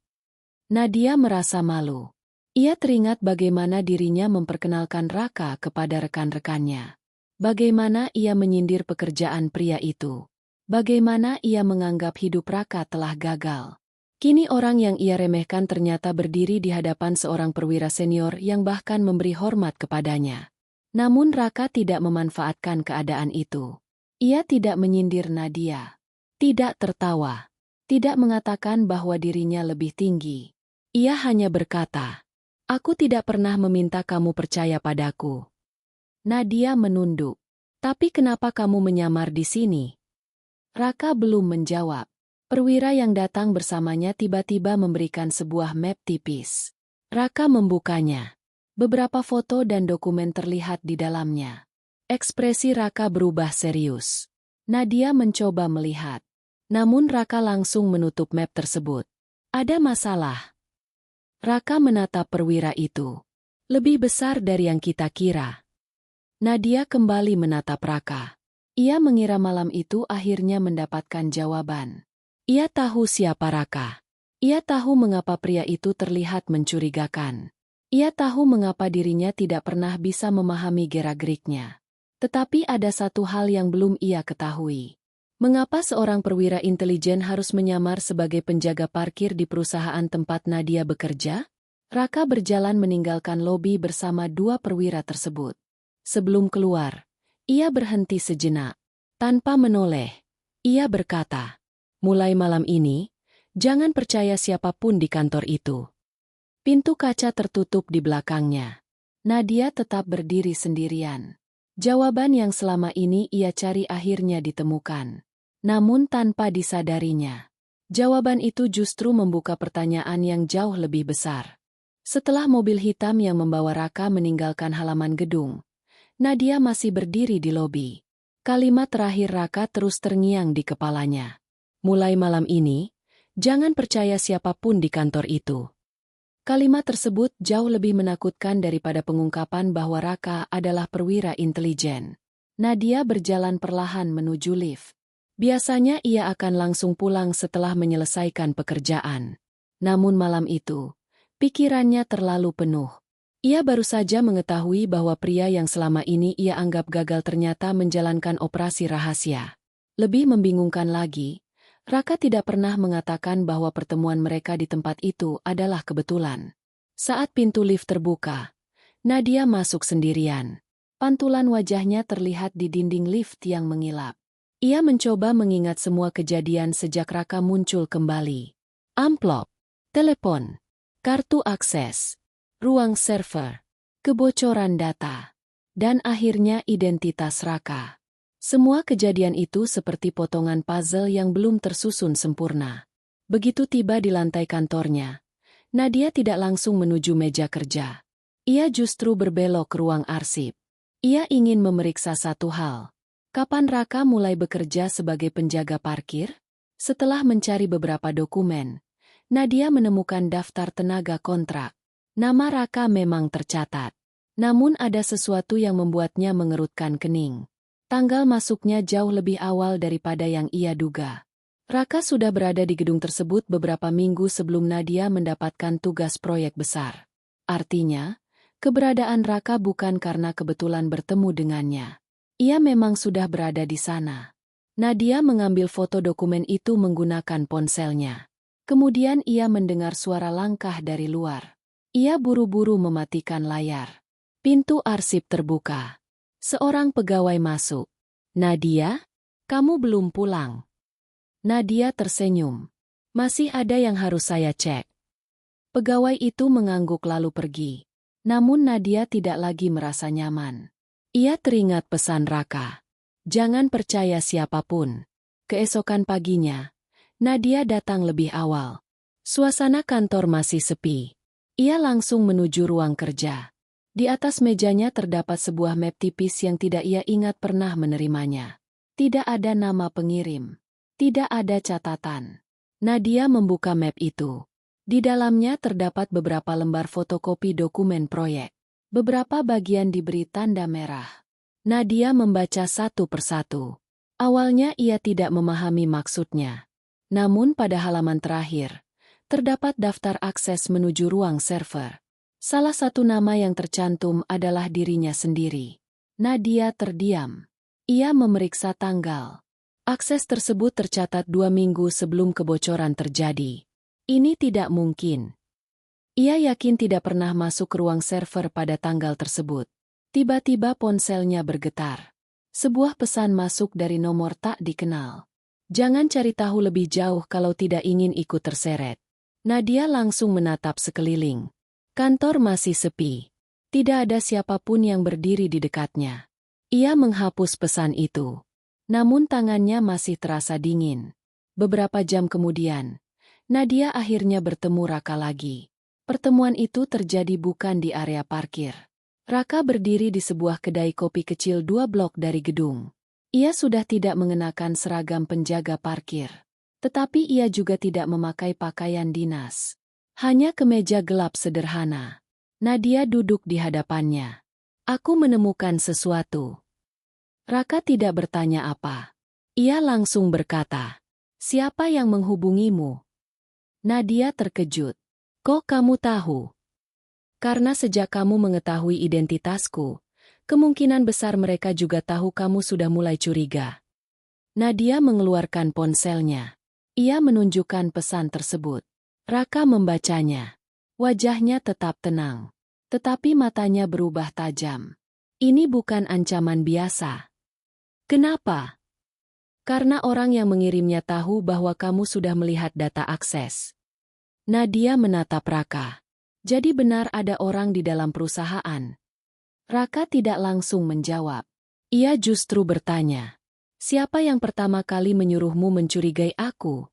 Nadia merasa malu. Ia teringat bagaimana dirinya memperkenalkan Raka kepada rekan-rekannya. Bagaimana ia menyindir pekerjaan pria itu. Bagaimana ia menganggap hidup Raka telah gagal. Kini orang yang ia remehkan ternyata berdiri di hadapan seorang perwira senior yang bahkan memberi hormat kepadanya. Namun Raka tidak memanfaatkan keadaan itu. Ia tidak menyindir Nadia. Tidak tertawa. Tidak mengatakan bahwa dirinya lebih tinggi. Ia hanya berkata, "Aku tidak pernah meminta kamu percaya padaku." Nadia menunduk. "Tapi kenapa kamu menyamar di sini?" Raka belum menjawab. Perwira yang datang bersamanya tiba-tiba memberikan sebuah map tipis. Raka membukanya. Beberapa foto dan dokumen terlihat di dalamnya. Ekspresi Raka berubah serius. Nadia mencoba melihat. Namun Raka langsung menutup map tersebut. "Ada masalah." Raka menatap perwira itu. "Lebih besar dari yang kita kira." Nadia kembali menatap Raka. Ia mengira malam itu akhirnya mendapatkan jawaban. Ia tahu siapa Raka. Ia tahu mengapa pria itu terlihat mencurigakan. Ia tahu mengapa dirinya tidak pernah bisa memahami gerak-geriknya. Tetapi ada satu hal yang belum ia ketahui. Mengapa seorang perwira intelijen harus menyamar sebagai penjaga parkir di perusahaan tempat Nadia bekerja? Raka berjalan meninggalkan lobi bersama dua perwira tersebut. Sebelum keluar, ia berhenti sejenak. Tanpa menoleh, ia berkata, "Mulai malam ini, jangan percaya siapapun di kantor itu." Pintu kaca tertutup di belakangnya. Nadia tetap berdiri sendirian. Jawaban yang selama ini ia cari akhirnya ditemukan. Namun tanpa disadarinya. Jawaban itu justru membuka pertanyaan yang jauh lebih besar. Setelah mobil hitam yang membawa Raka meninggalkan halaman gedung, Nadia masih berdiri di lobi. Kalimat terakhir Raka terus terngiang di kepalanya. "Mulai malam ini, jangan percaya siapapun di kantor itu." Kalimat tersebut jauh lebih menakutkan daripada pengungkapan bahwa Raka adalah perwira intelijen. Nadia berjalan perlahan menuju lift. Biasanya ia akan langsung pulang setelah menyelesaikan pekerjaan. Namun malam itu, pikirannya terlalu penuh. Ia baru saja mengetahui bahwa pria yang selama ini ia anggap gagal ternyata menjalankan operasi rahasia. Lebih membingungkan lagi, Raka tidak pernah mengatakan bahwa pertemuan mereka di tempat itu adalah kebetulan. Saat pintu lift terbuka, Nadia masuk sendirian. Pantulan wajahnya terlihat di dinding lift yang mengilap. Ia mencoba mengingat semua kejadian sejak Raka muncul kembali. Amplop, telepon, kartu akses, ruang server, kebocoran data, dan akhirnya identitas Raka. Semua kejadian itu seperti potongan puzzle yang belum tersusun sempurna. Begitu tiba di lantai kantornya, Nadia tidak langsung menuju meja kerja. Ia justru berbelok ke ruang arsip. Ia ingin memeriksa satu hal. Kapan Raka mulai bekerja sebagai penjaga parkir? Setelah mencari beberapa dokumen, Nadia menemukan daftar tenaga kontrak. Nama Raka memang tercatat. Namun ada sesuatu yang membuatnya mengerutkan kening. Tanggal masuknya jauh lebih awal daripada yang ia duga. Raka sudah berada di gedung tersebut beberapa minggu sebelum Nadia mendapatkan tugas proyek besar. Artinya, keberadaan Raka bukan karena kebetulan bertemu dengannya. Ia memang sudah berada di sana. Nadia mengambil foto dokumen itu menggunakan ponselnya. Kemudian ia mendengar suara langkah dari luar. Ia buru-buru mematikan layar. Pintu arsip terbuka. Seorang pegawai masuk. Nadia, kamu belum pulang. Nadia tersenyum. Masih ada yang harus saya cek. Pegawai itu mengangguk lalu pergi. Namun Nadia tidak lagi merasa nyaman. Ia teringat pesan Raka. Jangan percaya siapapun. Keesokan paginya, Nadia datang lebih awal. Suasana kantor masih sepi. Ia langsung menuju ruang kerja. Di atas mejanya terdapat sebuah map tipis yang tidak ia ingat pernah menerimanya. Tidak ada nama pengirim. Tidak ada catatan. Nadia membuka map itu. Di dalamnya terdapat beberapa lembar fotokopi dokumen proyek. Beberapa bagian diberi tanda merah. Nadia membaca satu persatu. Awalnya ia tidak memahami maksudnya. Namun pada halaman terakhir, terdapat daftar akses menuju ruang server. Salah satu nama yang tercantum adalah dirinya sendiri. Nadia terdiam. Ia memeriksa tanggal. Akses tersebut tercatat 2 minggu sebelum kebocoran terjadi. Ini tidak mungkin. Ia yakin tidak pernah masuk ke ruang server pada tanggal tersebut. Tiba-tiba ponselnya bergetar. Sebuah pesan masuk dari nomor tak dikenal. Jangan cari tahu lebih jauh kalau tidak ingin ikut terseret. Nadia langsung menatap sekeliling. Kantor masih sepi. Tidak ada siapapun yang berdiri di dekatnya. Ia menghapus pesan itu. Namun tangannya masih terasa dingin. Beberapa jam kemudian, Nadia akhirnya bertemu Raka lagi. Pertemuan itu terjadi bukan di area parkir. Raka berdiri di sebuah kedai kopi kecil 2 blok dari gedung. Ia sudah tidak mengenakan seragam penjaga parkir. Tetapi ia juga tidak memakai pakaian dinas. Hanya kemeja gelap sederhana. Nadia duduk di hadapannya. Aku menemukan sesuatu. Raka tidak bertanya apa. Ia langsung berkata, siapa yang menghubungimu? Nadia terkejut. Kok kamu tahu? Karena sejak kamu mengetahui identitasku, kemungkinan besar mereka juga tahu kamu sudah mulai curiga. Nadia mengeluarkan ponselnya. Ia menunjukkan pesan tersebut. Raka membacanya. Wajahnya tetap tenang. Tetapi matanya berubah tajam. Ini bukan ancaman biasa. Kenapa? Karena orang yang mengirimnya tahu bahwa kamu sudah melihat data akses. Nadia menatap Raka. Jadi benar ada orang di dalam perusahaan. Raka tidak langsung menjawab. Ia justru bertanya. Siapa yang pertama kali menyuruhmu mencurigai aku?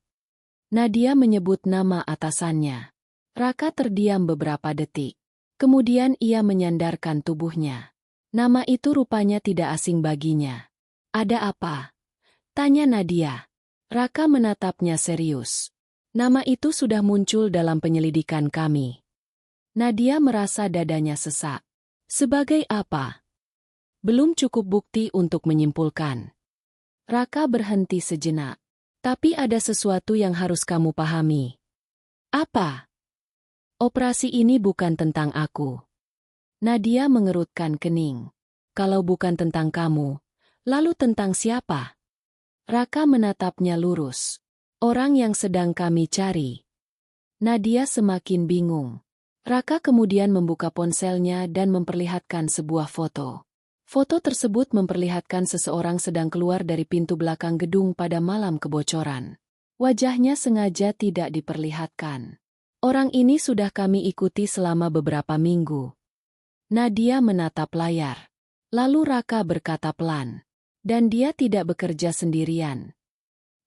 Nadia menyebut nama atasannya. Raka terdiam beberapa detik. Kemudian ia menyandarkan tubuhnya. Nama itu rupanya tidak asing baginya. Ada apa? Tanya Nadia. Raka menatapnya serius. Nama itu sudah muncul dalam penyelidikan kami. Nadia merasa dadanya sesak. Sebagai apa? Belum cukup bukti untuk menyimpulkan. Raka berhenti sejenak. Tapi ada sesuatu yang harus kamu pahami. Apa? Operasi ini bukan tentang aku. Nadia mengerutkan kening. Kalau bukan tentang kamu, lalu tentang siapa? Raka menatapnya lurus. Orang yang sedang kami cari. Nadia semakin bingung. Raka kemudian membuka ponselnya dan memperlihatkan sebuah foto. Foto tersebut memperlihatkan seseorang sedang keluar dari pintu belakang gedung pada malam kebocoran. Wajahnya sengaja tidak diperlihatkan. Orang ini sudah kami ikuti selama beberapa minggu. Nadia menatap layar. Lalu Raka berkata pelan. Dan dia tidak bekerja sendirian.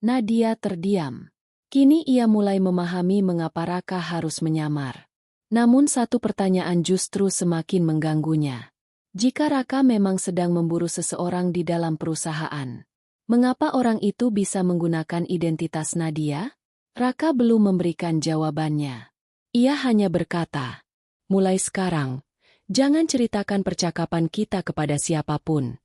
Nadia terdiam. Kini ia mulai memahami mengapa Raka harus menyamar. Namun satu pertanyaan justru semakin mengganggunya. Jika Raka memang sedang memburu seseorang di dalam perusahaan, mengapa orang itu bisa menggunakan identitas Nadia? Raka belum memberikan jawabannya. Ia hanya berkata, mulai sekarang, jangan ceritakan percakapan kita kepada siapapun.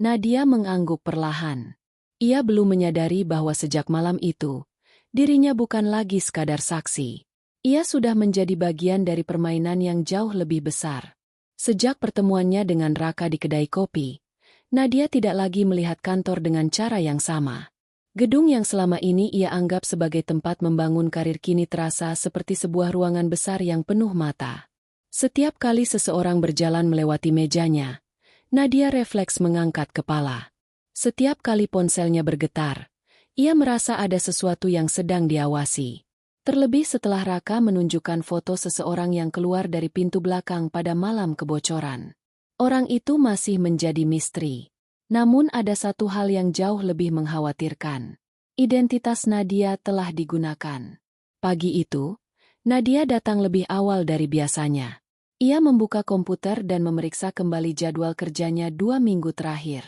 Nadia mengangguk perlahan. Ia belum menyadari bahwa sejak malam itu, dirinya bukan lagi sekadar saksi. Ia sudah menjadi bagian dari permainan yang jauh lebih besar. Sejak pertemuannya dengan Raka di kedai kopi, Nadia tidak lagi melihat kantor dengan cara yang sama. Gedung yang selama ini ia anggap sebagai tempat membangun karir kini terasa seperti sebuah ruangan besar yang penuh mata. Setiap kali seseorang berjalan melewati mejanya, Nadia refleks mengangkat kepala. Setiap kali ponselnya bergetar, ia merasa ada sesuatu yang sedang diawasi. Terlebih setelah Raka menunjukkan foto seseorang yang keluar dari pintu belakang pada malam kebocoran. Orang itu masih menjadi misteri. Namun ada satu hal yang jauh lebih mengkhawatirkan. Identitas Nadia telah digunakan. Pagi itu, Nadia datang lebih awal dari biasanya. Ia membuka komputer dan memeriksa kembali jadwal kerjanya 2 minggu terakhir.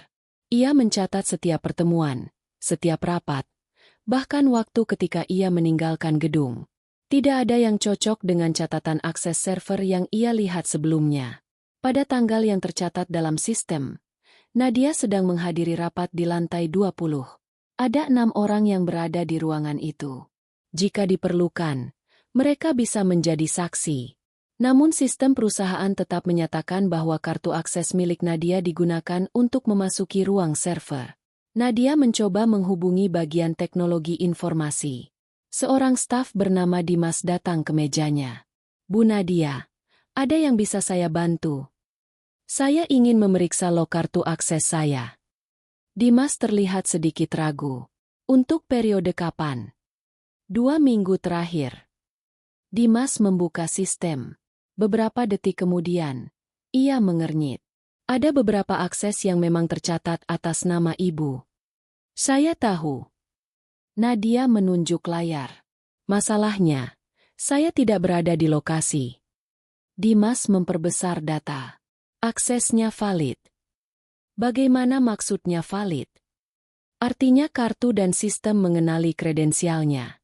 Ia mencatat setiap pertemuan, setiap rapat, bahkan waktu ketika ia meninggalkan gedung. Tidak ada yang cocok dengan catatan akses server yang ia lihat sebelumnya. Pada tanggal yang tercatat dalam sistem, Nadia sedang menghadiri rapat di lantai 20. Ada 6 orang yang berada di ruangan itu. Jika diperlukan, mereka bisa menjadi saksi. Namun sistem perusahaan tetap menyatakan bahwa kartu akses milik Nadia digunakan untuk memasuki ruang server. Nadia mencoba menghubungi bagian teknologi informasi. Seorang staf bernama Dimas datang ke mejanya. "Bu Nadia, ada yang bisa saya bantu? Saya ingin memeriksa log kartu akses saya." Dimas terlihat sedikit ragu. "Untuk periode kapan?" 2 minggu terakhir." Dimas membuka sistem. Beberapa detik kemudian, ia mengernyit. "Ada beberapa akses yang memang tercatat atas nama ibu." "Saya tahu." Nadia menunjuk layar. "Masalahnya, saya tidak berada di lokasi." Dimas memperbesar data. "Aksesnya valid." "Bagaimana maksudnya valid?" "Artinya kartu dan sistem mengenali kredensialnya."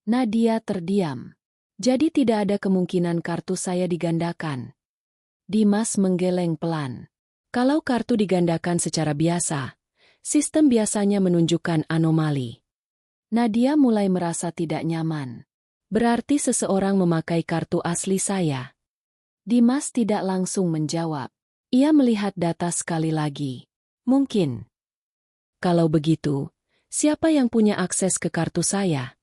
Nadia terdiam. "Jadi tidak ada kemungkinan kartu saya digandakan." Dimas menggeleng pelan. "Kalau kartu digandakan secara biasa, sistem biasanya menunjukkan anomali." Nadia mulai merasa tidak nyaman. "Berarti seseorang memakai kartu asli saya?" Dimas tidak langsung menjawab. Ia melihat data sekali lagi. "Mungkin." "Kalau begitu, siapa yang punya akses ke kartu saya?"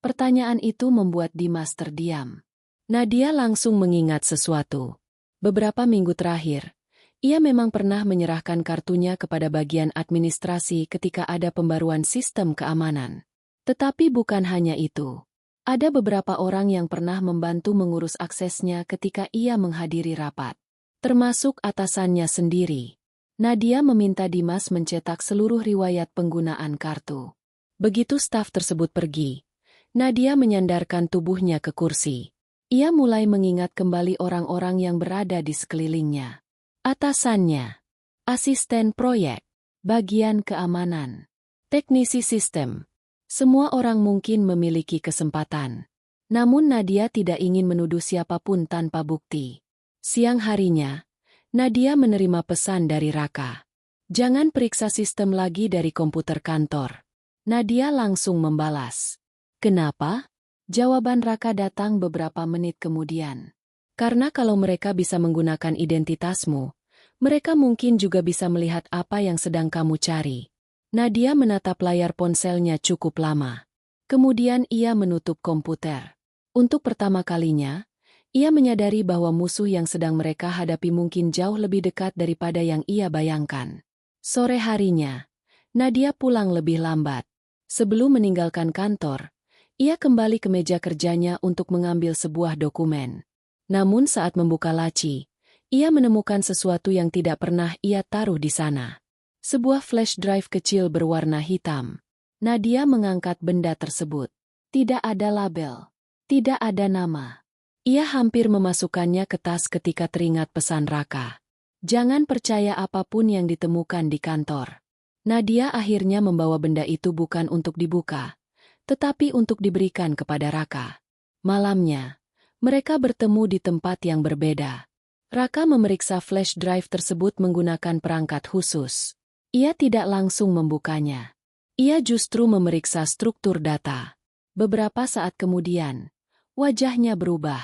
Pertanyaan itu membuat Dimas terdiam. Nadia langsung mengingat sesuatu. Beberapa minggu terakhir, ia memang pernah menyerahkan kartunya kepada bagian administrasi ketika ada pembaruan sistem keamanan. Tetapi bukan hanya itu. Ada beberapa orang yang pernah membantu mengurus aksesnya ketika ia menghadiri rapat. Termasuk atasannya sendiri. Nadia meminta Dimas mencetak seluruh riwayat penggunaan kartu. Begitu staf tersebut pergi, Nadia menyandarkan tubuhnya ke kursi. Ia mulai mengingat kembali orang-orang yang berada di sekelilingnya. Atasannya, asisten proyek, bagian keamanan, teknisi sistem. Semua orang mungkin memiliki kesempatan. Namun Nadia tidak ingin menuduh siapapun tanpa bukti. Siang harinya, Nadia menerima pesan dari Raka. "Jangan periksa sistem lagi dari komputer kantor." Nadia langsung membalas. "Kenapa?" Jawaban Raka datang beberapa menit kemudian. "Karena kalau mereka bisa menggunakan identitasmu, mereka mungkin juga bisa melihat apa yang sedang kamu cari." Nadia menatap layar ponselnya cukup lama. Kemudian ia menutup komputer. Untuk pertama kalinya, ia menyadari bahwa musuh yang sedang mereka hadapi mungkin jauh lebih dekat daripada yang ia bayangkan. Sore harinya, Nadia pulang lebih lambat. Sebelum meninggalkan kantor, ia kembali ke meja kerjanya untuk mengambil sebuah dokumen. Namun saat membuka laci, ia menemukan sesuatu yang tidak pernah ia taruh di sana. Sebuah flash drive kecil berwarna hitam. Nadia mengangkat benda tersebut. Tidak ada label. Tidak ada nama. Ia hampir memasukkannya ke tas ketika teringat pesan Raka. "Jangan percaya apapun yang ditemukan di kantor." Nadia akhirnya membawa benda itu bukan untuk dibuka, tetapi untuk diberikan kepada Raka. Malamnya, mereka bertemu di tempat yang berbeda. Raka memeriksa flash drive tersebut menggunakan perangkat khusus. Ia tidak langsung membukanya. Ia justru memeriksa struktur data. Beberapa saat kemudian, wajahnya berubah.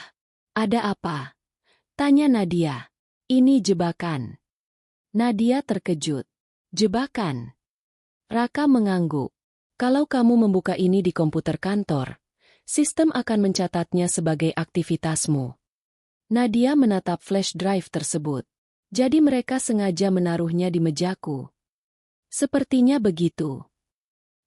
"Ada apa?" tanya Nadia. "Ini jebakan." Nadia terkejut. "Jebakan?" Raka mengangguk. "Kalau kamu membuka ini di komputer kantor, sistem akan mencatatnya sebagai aktivitasmu. Nadia menatap flash drive tersebut. Jadi mereka sengaja menaruhnya di mejaku. Sepertinya begitu.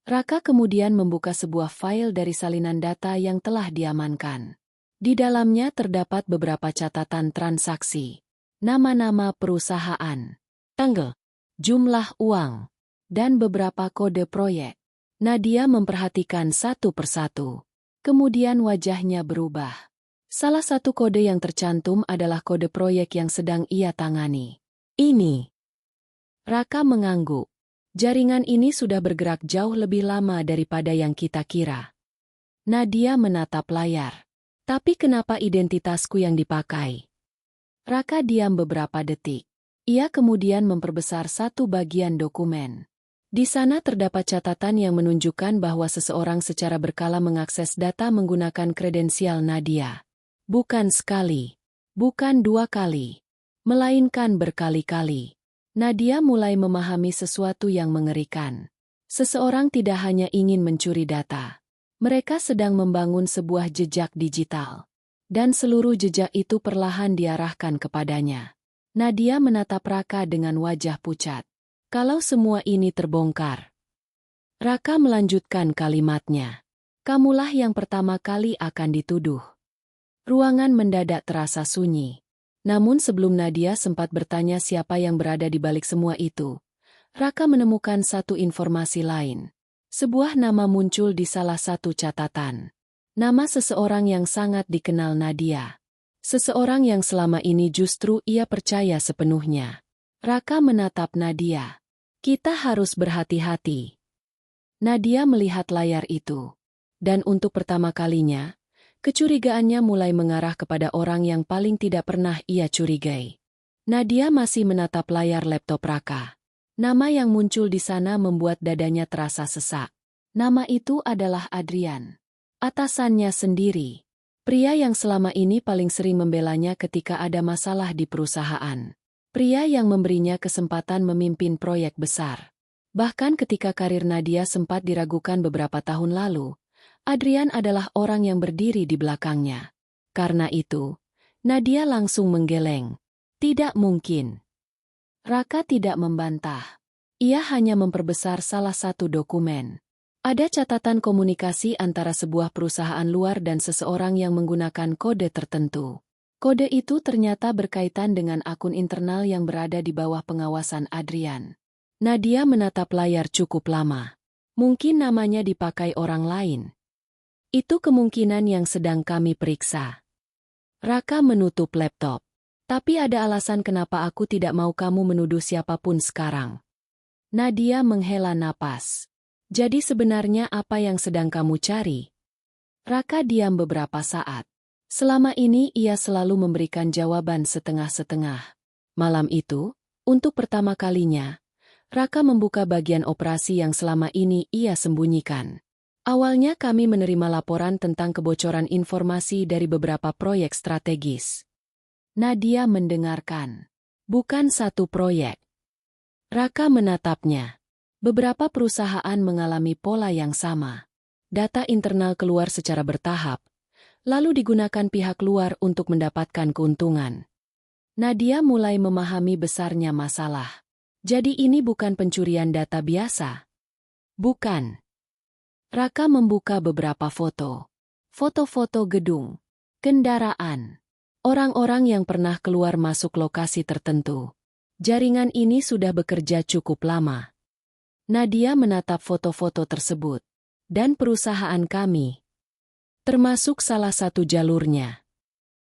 Raka kemudian membuka sebuah file dari salinan data yang telah diamankan. Di dalamnya terdapat beberapa catatan transaksi, nama-nama perusahaan, tanggal, jumlah uang, dan beberapa kode proyek. Nadia memperhatikan satu persatu. Kemudian wajahnya berubah. Salah satu kode yang tercantum adalah kode proyek yang sedang ia tangani. Ini. Raka mengangguk. Jaringan ini sudah bergerak jauh lebih lama daripada yang kita kira. Nadia menatap layar. Tapi kenapa identitasku yang dipakai? Raka diam beberapa detik. Ia kemudian memperbesar satu bagian dokumen. Di sana terdapat catatan yang menunjukkan bahwa seseorang secara berkala mengakses data menggunakan kredensial Nadia. Bukan sekali, bukan dua kali, melainkan berkali-kali. Nadia mulai memahami sesuatu yang mengerikan. Seseorang tidak hanya ingin mencuri data. Mereka sedang membangun sebuah jejak digital. Dan seluruh jejak itu perlahan diarahkan kepadanya. Nadia menatap Raka dengan wajah pucat. Kalau semua ini terbongkar. Raka melanjutkan kalimatnya. Kamulah yang pertama kali akan dituduh. Ruangan mendadak terasa sunyi. Namun sebelum Nadia sempat bertanya siapa yang berada di balik semua itu, Raka menemukan satu informasi lain. Sebuah nama muncul di salah satu catatan. Nama seseorang yang sangat dikenal Nadia. Seseorang yang selama ini justru ia percaya sepenuhnya. Raka menatap Nadia. Kita harus berhati-hati. Nadia melihat layar itu. Dan untuk pertama kalinya, kecurigaannya mulai mengarah kepada orang yang paling tidak pernah ia curigai. Nadia masih menatap layar laptop Raka. Nama yang muncul di sana membuat dadanya terasa sesak. Nama itu adalah Adrian. Atasannya sendiri. Pria yang selama ini paling sering membelanya ketika ada masalah di perusahaan. Pria yang memberinya kesempatan memimpin proyek besar. Bahkan ketika karir Nadia sempat diragukan beberapa tahun lalu, Adrian adalah orang yang berdiri di belakangnya. Karena itu, Nadia langsung menggeleng. Tidak mungkin. Raka tidak membantah. Ia hanya memperbesar salah satu dokumen. Ada catatan komunikasi antara sebuah perusahaan luar dan seseorang yang menggunakan kode tertentu. Kode itu ternyata berkaitan dengan akun internal yang berada di bawah pengawasan Adrian. Nadia menatap layar cukup lama. Mungkin namanya dipakai orang lain. Itu kemungkinan yang sedang kami periksa. Raka menutup laptop. Tapi ada alasan kenapa aku tidak mau kamu menuduh siapapun sekarang. Nadia menghela napas. Jadi sebenarnya apa yang sedang kamu cari? Raka diam beberapa saat. Selama ini ia selalu memberikan jawaban setengah-setengah. Malam itu, untuk pertama kalinya, Raka membuka bagian operasi yang selama ini ia sembunyikan. Awalnya kami menerima laporan tentang kebocoran informasi dari beberapa proyek strategis. Nadia mendengarkan. Bukan satu proyek. Raka menatapnya. Beberapa perusahaan mengalami pola yang sama. Data internal keluar secara bertahap, lalu digunakan pihak luar untuk mendapatkan keuntungan. Nadia mulai memahami besarnya masalah. Jadi ini bukan pencurian data biasa. Bukan. Raka membuka beberapa foto. Foto-foto gedung, kendaraan, orang-orang yang pernah keluar masuk lokasi tertentu. Jaringan ini sudah bekerja cukup lama. Nadia menatap foto-foto tersebut. Dan perusahaan kami. Termasuk salah satu jalurnya.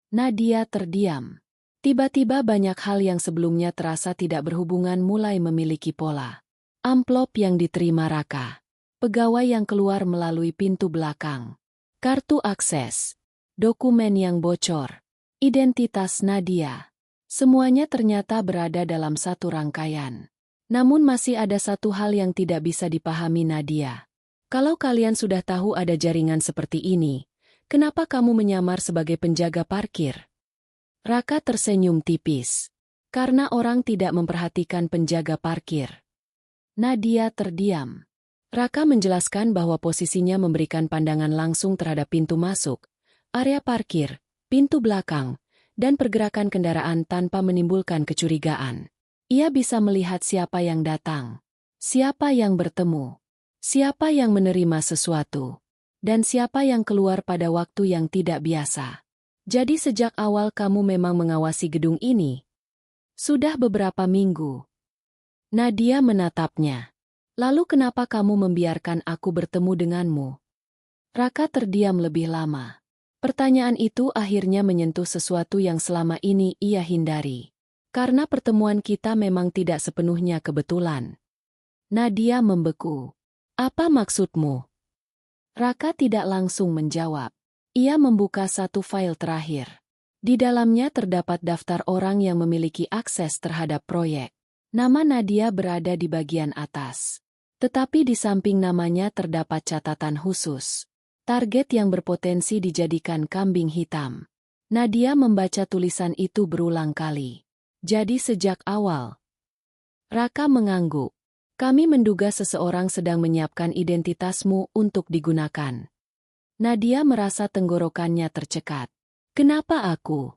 Nadia terdiam. Tiba-tiba banyak hal yang sebelumnya terasa tidak berhubungan mulai memiliki pola. Amplop yang diterima Raka. Pegawai yang keluar melalui pintu belakang. Kartu akses. Dokumen yang bocor. Identitas Nadia. Semuanya ternyata berada dalam satu rangkaian. Namun masih ada satu hal yang tidak bisa dipahami Nadia. Kalau kalian sudah tahu ada jaringan seperti ini, kenapa kamu menyamar sebagai penjaga parkir? Raka tersenyum tipis. Karena orang tidak memperhatikan penjaga parkir. Nadia terdiam. Raka menjelaskan bahwa posisinya memberikan pandangan langsung terhadap pintu masuk, area parkir, pintu belakang, dan pergerakan kendaraan tanpa menimbulkan kecurigaan. Ia bisa melihat siapa yang datang, siapa yang bertemu, siapa yang menerima sesuatu, dan siapa yang keluar pada waktu yang tidak biasa. Jadi sejak awal kamu memang mengawasi gedung ini? Sudah beberapa minggu. Nadia menatapnya. Lalu kenapa kamu membiarkan aku bertemu denganmu? Raka terdiam lebih lama. Pertanyaan itu akhirnya menyentuh sesuatu yang selama ini ia hindari. Karena pertemuan kita memang tidak sepenuhnya kebetulan. Nadia membeku. Apa maksudmu? Raka tidak langsung menjawab. Ia membuka satu file terakhir. Di dalamnya terdapat daftar orang yang memiliki akses terhadap proyek. Nama Nadia berada di bagian atas. Tetapi di samping namanya terdapat catatan khusus. Target yang berpotensi dijadikan kambing hitam. Nadia membaca tulisan itu berulang kali. Jadi sejak awal. Raka mengangguk. Kami menduga seseorang sedang menyiapkan identitasmu untuk digunakan. Nadia merasa tenggorokannya tercekat. Kenapa aku?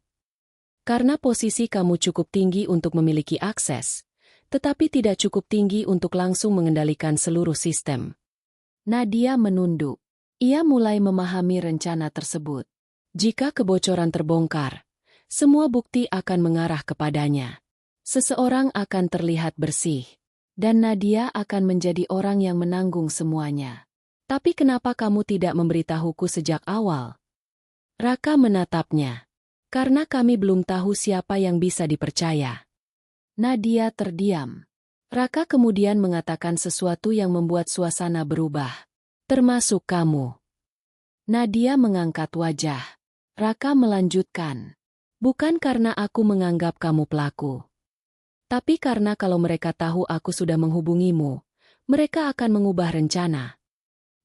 Karena posisi kamu cukup tinggi untuk memiliki akses, tetapi tidak cukup tinggi untuk langsung mengendalikan seluruh sistem. Nadia menunduk. Ia mulai memahami rencana tersebut. Jika kebocoran terbongkar, semua bukti akan mengarah kepadanya. Seseorang akan terlihat bersih, dan Nadia akan menjadi orang yang menanggung semuanya. Tapi kenapa kamu tidak memberitahuku sejak awal? Raka menatapnya. Karena kami belum tahu siapa yang bisa dipercaya. Nadia terdiam. Raka kemudian mengatakan sesuatu yang membuat suasana berubah. Termasuk kamu. Nadia mengangkat wajah. Raka melanjutkan. Bukan karena aku menganggap kamu pelaku. Tapi karena kalau mereka tahu aku sudah menghubungimu, mereka akan mengubah rencana.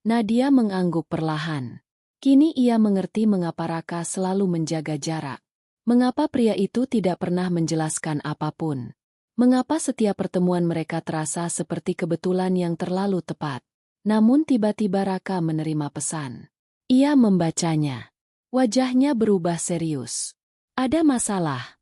Nadia mengangguk perlahan. Kini ia mengerti mengapa Raka selalu menjaga jarak. Mengapa pria itu tidak pernah menjelaskan apapun. Mengapa setiap pertemuan mereka terasa seperti kebetulan yang terlalu tepat. Namun tiba-tiba Raka menerima pesan. Ia membacanya. Wajahnya berubah serius. Ada masalah?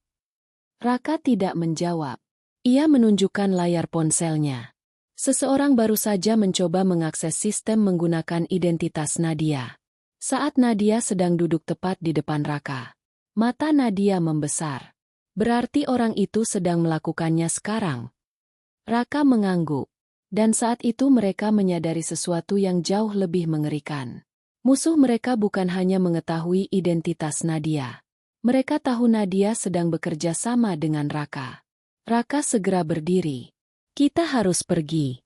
Raka tidak menjawab. Ia menunjukkan layar ponselnya. Seseorang baru saja mencoba mengakses sistem menggunakan identitas Nadia. Saat Nadia sedang duduk tepat di depan Raka, mata Nadia membesar. Berarti orang itu sedang melakukannya sekarang. Raka mengangguk. Dan saat itu mereka menyadari sesuatu yang jauh lebih mengerikan. Musuh mereka bukan hanya mengetahui identitas Nadia. Mereka tahu Nadia sedang bekerja sama dengan Raka. Raka segera berdiri. Kita harus pergi.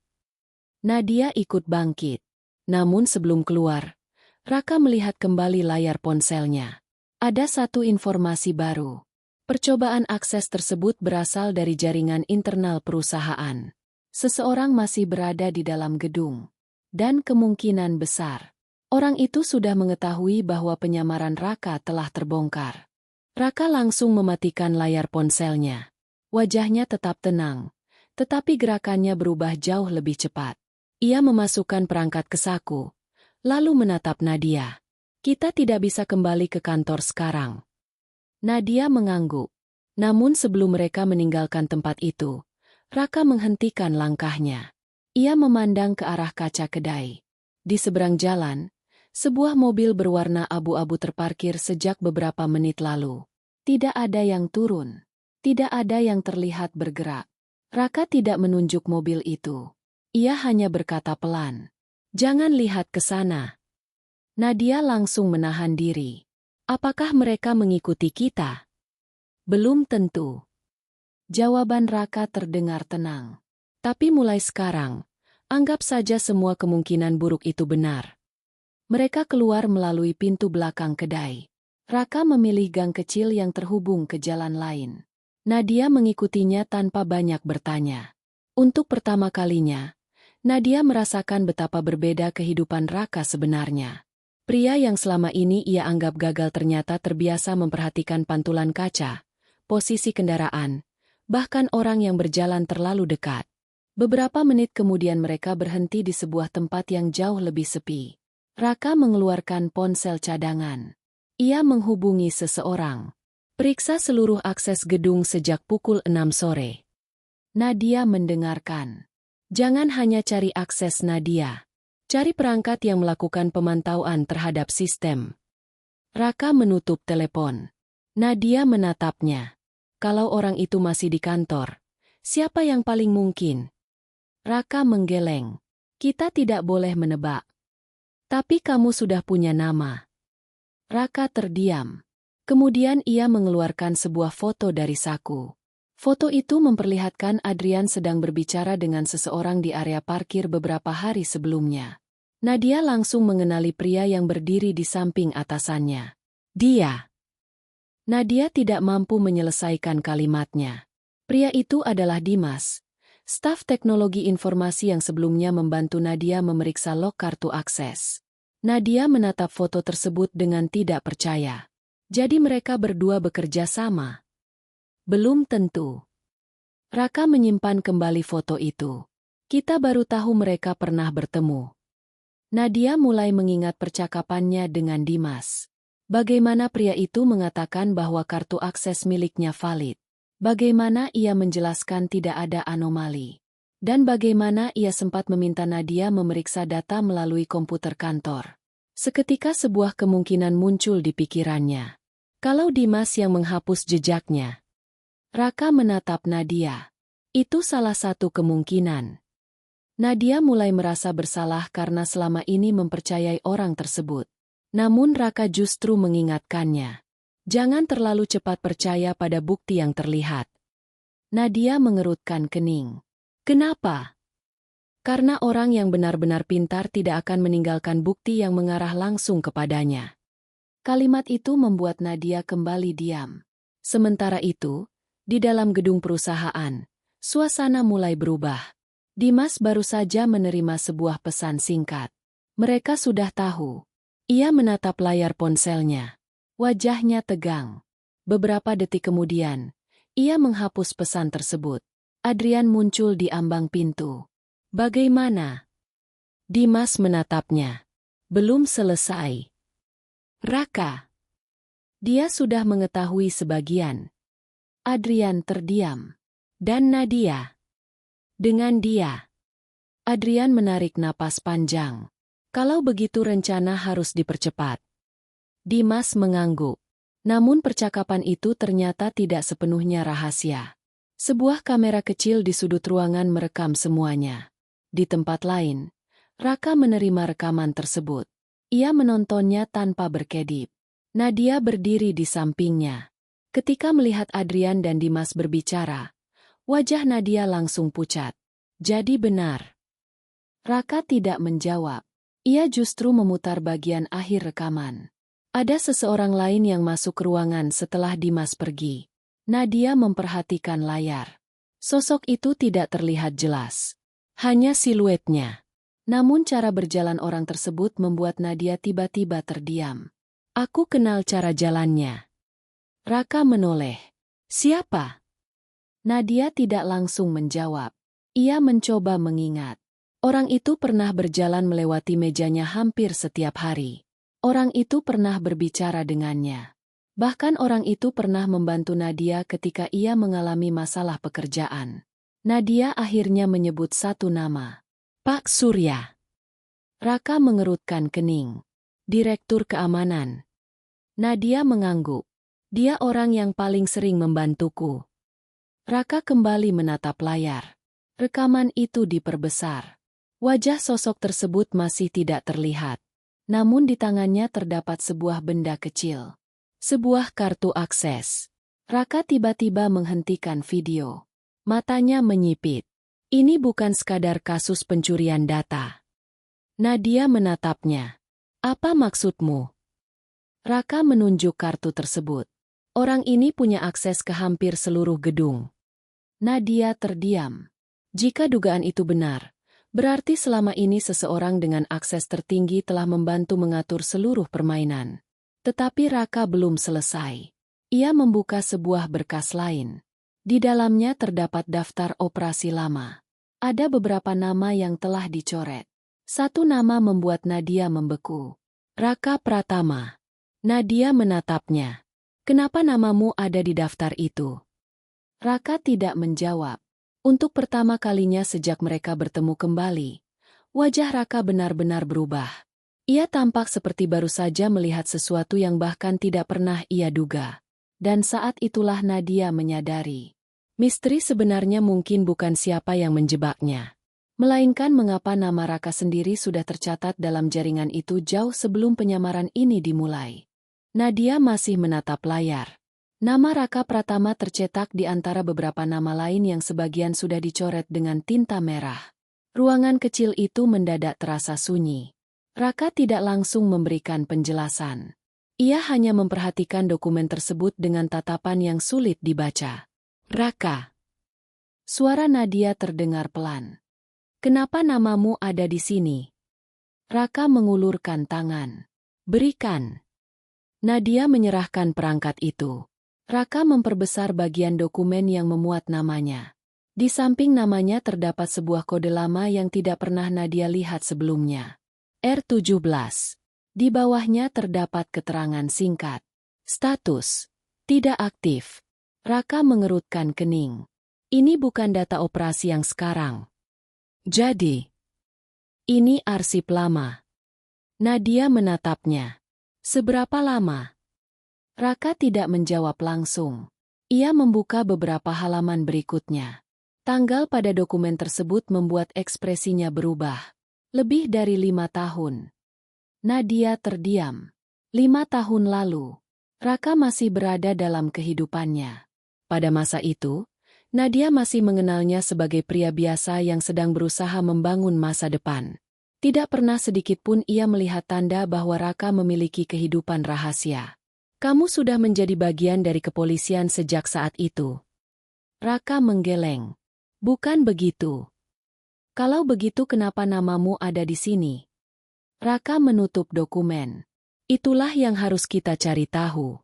Nadia ikut bangkit. Namun sebelum keluar, Raka melihat kembali layar ponselnya. Ada satu informasi baru. Percobaan akses tersebut berasal dari jaringan internal perusahaan. Seseorang masih berada di dalam gedung. Dan kemungkinan besar, orang itu sudah mengetahui bahwa penyamaran Raka telah terbongkar. Raka langsung mematikan layar ponselnya. Wajahnya tetap tenang, tetapi gerakannya berubah jauh lebih cepat. Ia memasukkan perangkat ke saku. Lalu menatap Nadia. Kita tidak bisa kembali ke kantor sekarang. Nadia mengangguk. Namun sebelum mereka meninggalkan tempat itu, Raka menghentikan langkahnya. Ia memandang ke arah kaca kedai. Di seberang jalan, sebuah mobil berwarna abu-abu terparkir sejak beberapa menit lalu. Tidak ada yang turun. Tidak ada yang terlihat bergerak. Raka tidak menunjuk mobil itu. Ia hanya berkata pelan. Jangan lihat ke sana. Nadia langsung menahan diri. Apakah mereka mengikuti kita? Belum tentu. Jawaban Raka terdengar tenang. Tapi mulai sekarang, anggap saja semua kemungkinan buruk itu benar. Mereka keluar melalui pintu belakang kedai. Raka memilih gang kecil yang terhubung ke jalan lain. Nadia mengikutinya tanpa banyak bertanya. Untuk pertama kalinya, Nadia merasakan betapa berbeda kehidupan Raka sebenarnya. Pria yang selama ini ia anggap gagal ternyata terbiasa memperhatikan pantulan kaca, posisi kendaraan, bahkan orang yang berjalan terlalu dekat. Beberapa menit kemudian mereka berhenti di sebuah tempat yang jauh lebih sepi. Raka mengeluarkan ponsel cadangan. Ia menghubungi seseorang. Periksa seluruh akses gedung sejak pukul 6 sore. Nadia mendengarkan. Jangan hanya cari akses Nadia. Cari perangkat yang melakukan pemantauan terhadap sistem. Raka menutup telepon. Nadia menatapnya. Kalau orang itu masih di kantor, siapa yang paling mungkin? Raka menggeleng. Kita tidak boleh menebak. Tapi kamu sudah punya nama. Raka terdiam. Kemudian ia mengeluarkan sebuah foto dari saku. Foto itu memperlihatkan Adrian sedang berbicara dengan seseorang di area parkir beberapa hari sebelumnya. Nadia langsung mengenali pria yang berdiri di samping atasannya. Dia. Nadia tidak mampu menyelesaikan kalimatnya. Pria itu adalah Dimas, staf teknologi informasi yang sebelumnya membantu Nadia memeriksa log kartu akses. Nadia menatap foto tersebut dengan tidak percaya. Jadi mereka berdua bekerja sama? Belum tentu. Raka menyimpan kembali foto itu. Kita baru tahu mereka pernah bertemu. Nadia mulai mengingat percakapannya dengan Dimas. Bagaimana pria itu mengatakan bahwa kartu akses miliknya valid. Bagaimana ia menjelaskan tidak ada anomali. Dan bagaimana ia sempat meminta Nadia memeriksa data melalui komputer kantor. Seketika sebuah kemungkinan muncul di pikirannya. Kalau Dimas yang menghapus jejaknya. Raka menatap Nadia. Itu salah satu kemungkinan. Nadia mulai merasa bersalah karena selama ini mempercayai orang tersebut. Namun Raka justru mengingatkannya. Jangan terlalu cepat percaya pada bukti yang terlihat. Nadia mengerutkan kening. Kenapa? Karena orang yang benar-benar pintar tidak akan meninggalkan bukti yang mengarah langsung kepadanya. Kalimat itu membuat Nadia kembali diam. Sementara itu, di dalam gedung perusahaan, suasana mulai berubah. Dimas baru saja menerima sebuah pesan singkat. Mereka sudah tahu. Ia menatap layar ponselnya. Wajahnya tegang. Beberapa detik kemudian, ia menghapus pesan tersebut. Adrian muncul di ambang pintu. Bagaimana? Dimas menatapnya. Belum selesai. Raka. Dia sudah mengetahui sebagian. Adrian terdiam. Dan Nadia. Dengan dia. Adrian menarik napas panjang. Kalau begitu rencana harus dipercepat. Dimas mengangguk. Namun percakapan itu ternyata tidak sepenuhnya rahasia. Sebuah kamera kecil di sudut ruangan merekam semuanya. Di tempat lain, Raka menerima rekaman tersebut. Ia menontonnya tanpa berkedip. Nadia berdiri di sampingnya. Ketika melihat Adrian dan Dimas berbicara, wajah Nadia langsung pucat. Jadi benar. Raka tidak menjawab. Ia justru memutar bagian akhir rekaman. Ada seseorang lain yang masuk ke ruangan setelah Dimas pergi. Nadia memperhatikan layar. Sosok itu tidak terlihat jelas. Hanya siluetnya. Namun cara berjalan orang tersebut membuat Nadia tiba-tiba terdiam. Aku kenal cara jalannya. Raka menoleh. Siapa? Nadia tidak langsung menjawab. Ia mencoba mengingat. Orang itu pernah berjalan melewati mejanya hampir setiap hari. Orang itu pernah berbicara dengannya. Bahkan orang itu pernah membantu Nadia ketika ia mengalami masalah pekerjaan. Nadia akhirnya menyebut satu nama. Pak Surya. Raka mengerutkan kening. Direktur keamanan. Nadia mengangguk. Dia orang yang paling sering membantuku. Raka kembali menatap layar. Rekaman itu diperbesar. Wajah sosok tersebut masih tidak terlihat. Namun di tangannya terdapat sebuah benda kecil. Sebuah kartu akses. Raka tiba-tiba menghentikan video. Matanya menyipit. Ini bukan sekadar kasus pencurian data. Nadia menatapnya. Apa maksudmu? Raka menunjuk kartu tersebut. Orang ini punya akses ke hampir seluruh gedung. Nadia terdiam. Jika dugaan itu benar, berarti selama ini seseorang dengan akses tertinggi telah membantu mengatur seluruh permainan. Tetapi Raka belum selesai. Ia membuka sebuah berkas lain. Di dalamnya terdapat daftar operasi lama. Ada beberapa nama yang telah dicoret. Satu nama membuat Nadia membeku. Raka Pratama. Nadia menatapnya. Kenapa namamu ada di daftar itu? Raka tidak menjawab. Untuk pertama kalinya sejak mereka bertemu kembali, wajah Raka benar-benar berubah. Ia tampak seperti baru saja melihat sesuatu yang bahkan tidak pernah ia duga. Dan saat itulah Nadia menyadari. Misteri sebenarnya mungkin bukan siapa yang menjebaknya, melainkan mengapa nama Raka sendiri sudah tercatat dalam jaringan itu jauh sebelum penyamaran ini dimulai. Nadia masih menatap layar. Nama Raka Pratama tercetak di antara beberapa nama lain yang sebagian sudah dicoret dengan tinta merah. Ruangan kecil itu mendadak terasa sunyi. Raka tidak langsung memberikan penjelasan. Ia hanya memperhatikan dokumen tersebut dengan tatapan yang sulit dibaca. Raka. Suara Nadia terdengar pelan. Kenapa namamu ada di sini? Raka mengulurkan tangan. Berikan. Nadia menyerahkan perangkat itu. Raka memperbesar bagian dokumen yang memuat namanya. Di samping namanya terdapat sebuah kode lama yang tidak pernah Nadia lihat sebelumnya. R17. Di bawahnya terdapat keterangan singkat. Status. Tidak aktif. Raka mengerutkan kening. Ini bukan data operasi yang sekarang. Jadi, ini arsip lama. Nadia menatapnya. Seberapa lama? Raka tidak menjawab langsung. Ia membuka beberapa halaman berikutnya. Tanggal pada dokumen tersebut membuat ekspresinya berubah. Lebih dari 5 tahun. Nadia terdiam. 5 tahun lalu, Raka masih berada dalam kehidupannya. Pada masa itu, Nadia masih mengenalnya sebagai pria biasa yang sedang berusaha membangun masa depan. Tidak pernah sedikit pun ia melihat tanda bahwa Raka memiliki kehidupan rahasia. Kamu sudah menjadi bagian dari kepolisian sejak saat itu. Raka menggeleng. Bukan begitu. Kalau begitu kenapa namamu ada di sini? Raka menutup dokumen. Itulah yang harus kita cari tahu.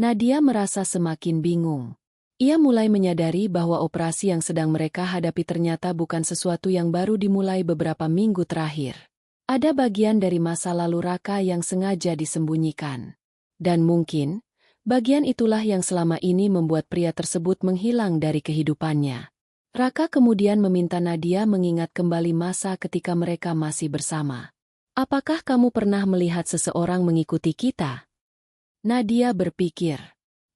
Nadia merasa semakin bingung. Ia mulai menyadari bahwa operasi yang sedang mereka hadapi ternyata bukan sesuatu yang baru dimulai beberapa minggu terakhir. Ada bagian dari masa lalu Raka yang sengaja disembunyikan. Dan mungkin, bagian itulah yang selama ini membuat pria tersebut menghilang dari kehidupannya. Raka kemudian meminta Nadia mengingat kembali masa ketika mereka masih bersama. Apakah kamu pernah melihat seseorang mengikuti kita? Nadia berpikir.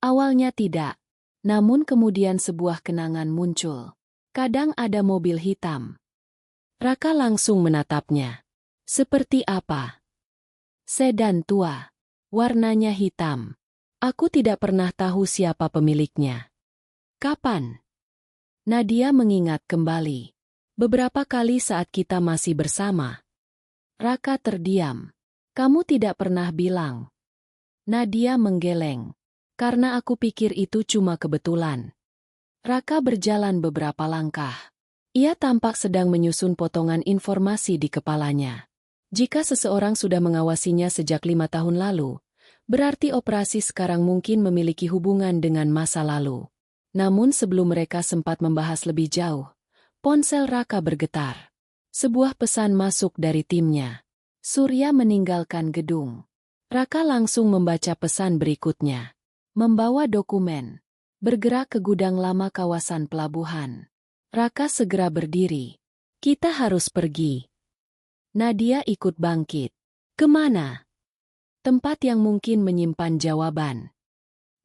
Awalnya tidak. Namun kemudian sebuah kenangan muncul. Kadang ada mobil hitam. Raka langsung menatapnya. Seperti apa? Sedan tua. Warnanya hitam. Aku tidak pernah tahu siapa pemiliknya. Kapan? Nadia mengingat kembali. Beberapa kali saat kita masih bersama. Raka terdiam. Kamu tidak pernah bilang. Nadia menggeleng. Karena aku pikir itu cuma kebetulan. Raka berjalan beberapa langkah. Ia tampak sedang menyusun potongan informasi di kepalanya. Jika seseorang sudah mengawasinya sejak 5 tahun lalu, berarti operasi sekarang mungkin memiliki hubungan dengan masa lalu. Namun sebelum mereka sempat membahas lebih jauh, ponsel Raka bergetar. Sebuah pesan masuk dari timnya. Surya meninggalkan gedung. Raka langsung membaca pesan berikutnya. Membawa dokumen. Bergerak ke gudang lama kawasan pelabuhan. Raka segera berdiri. Kita harus pergi. Nadia ikut bangkit. Kemana? Tempat yang mungkin menyimpan jawaban.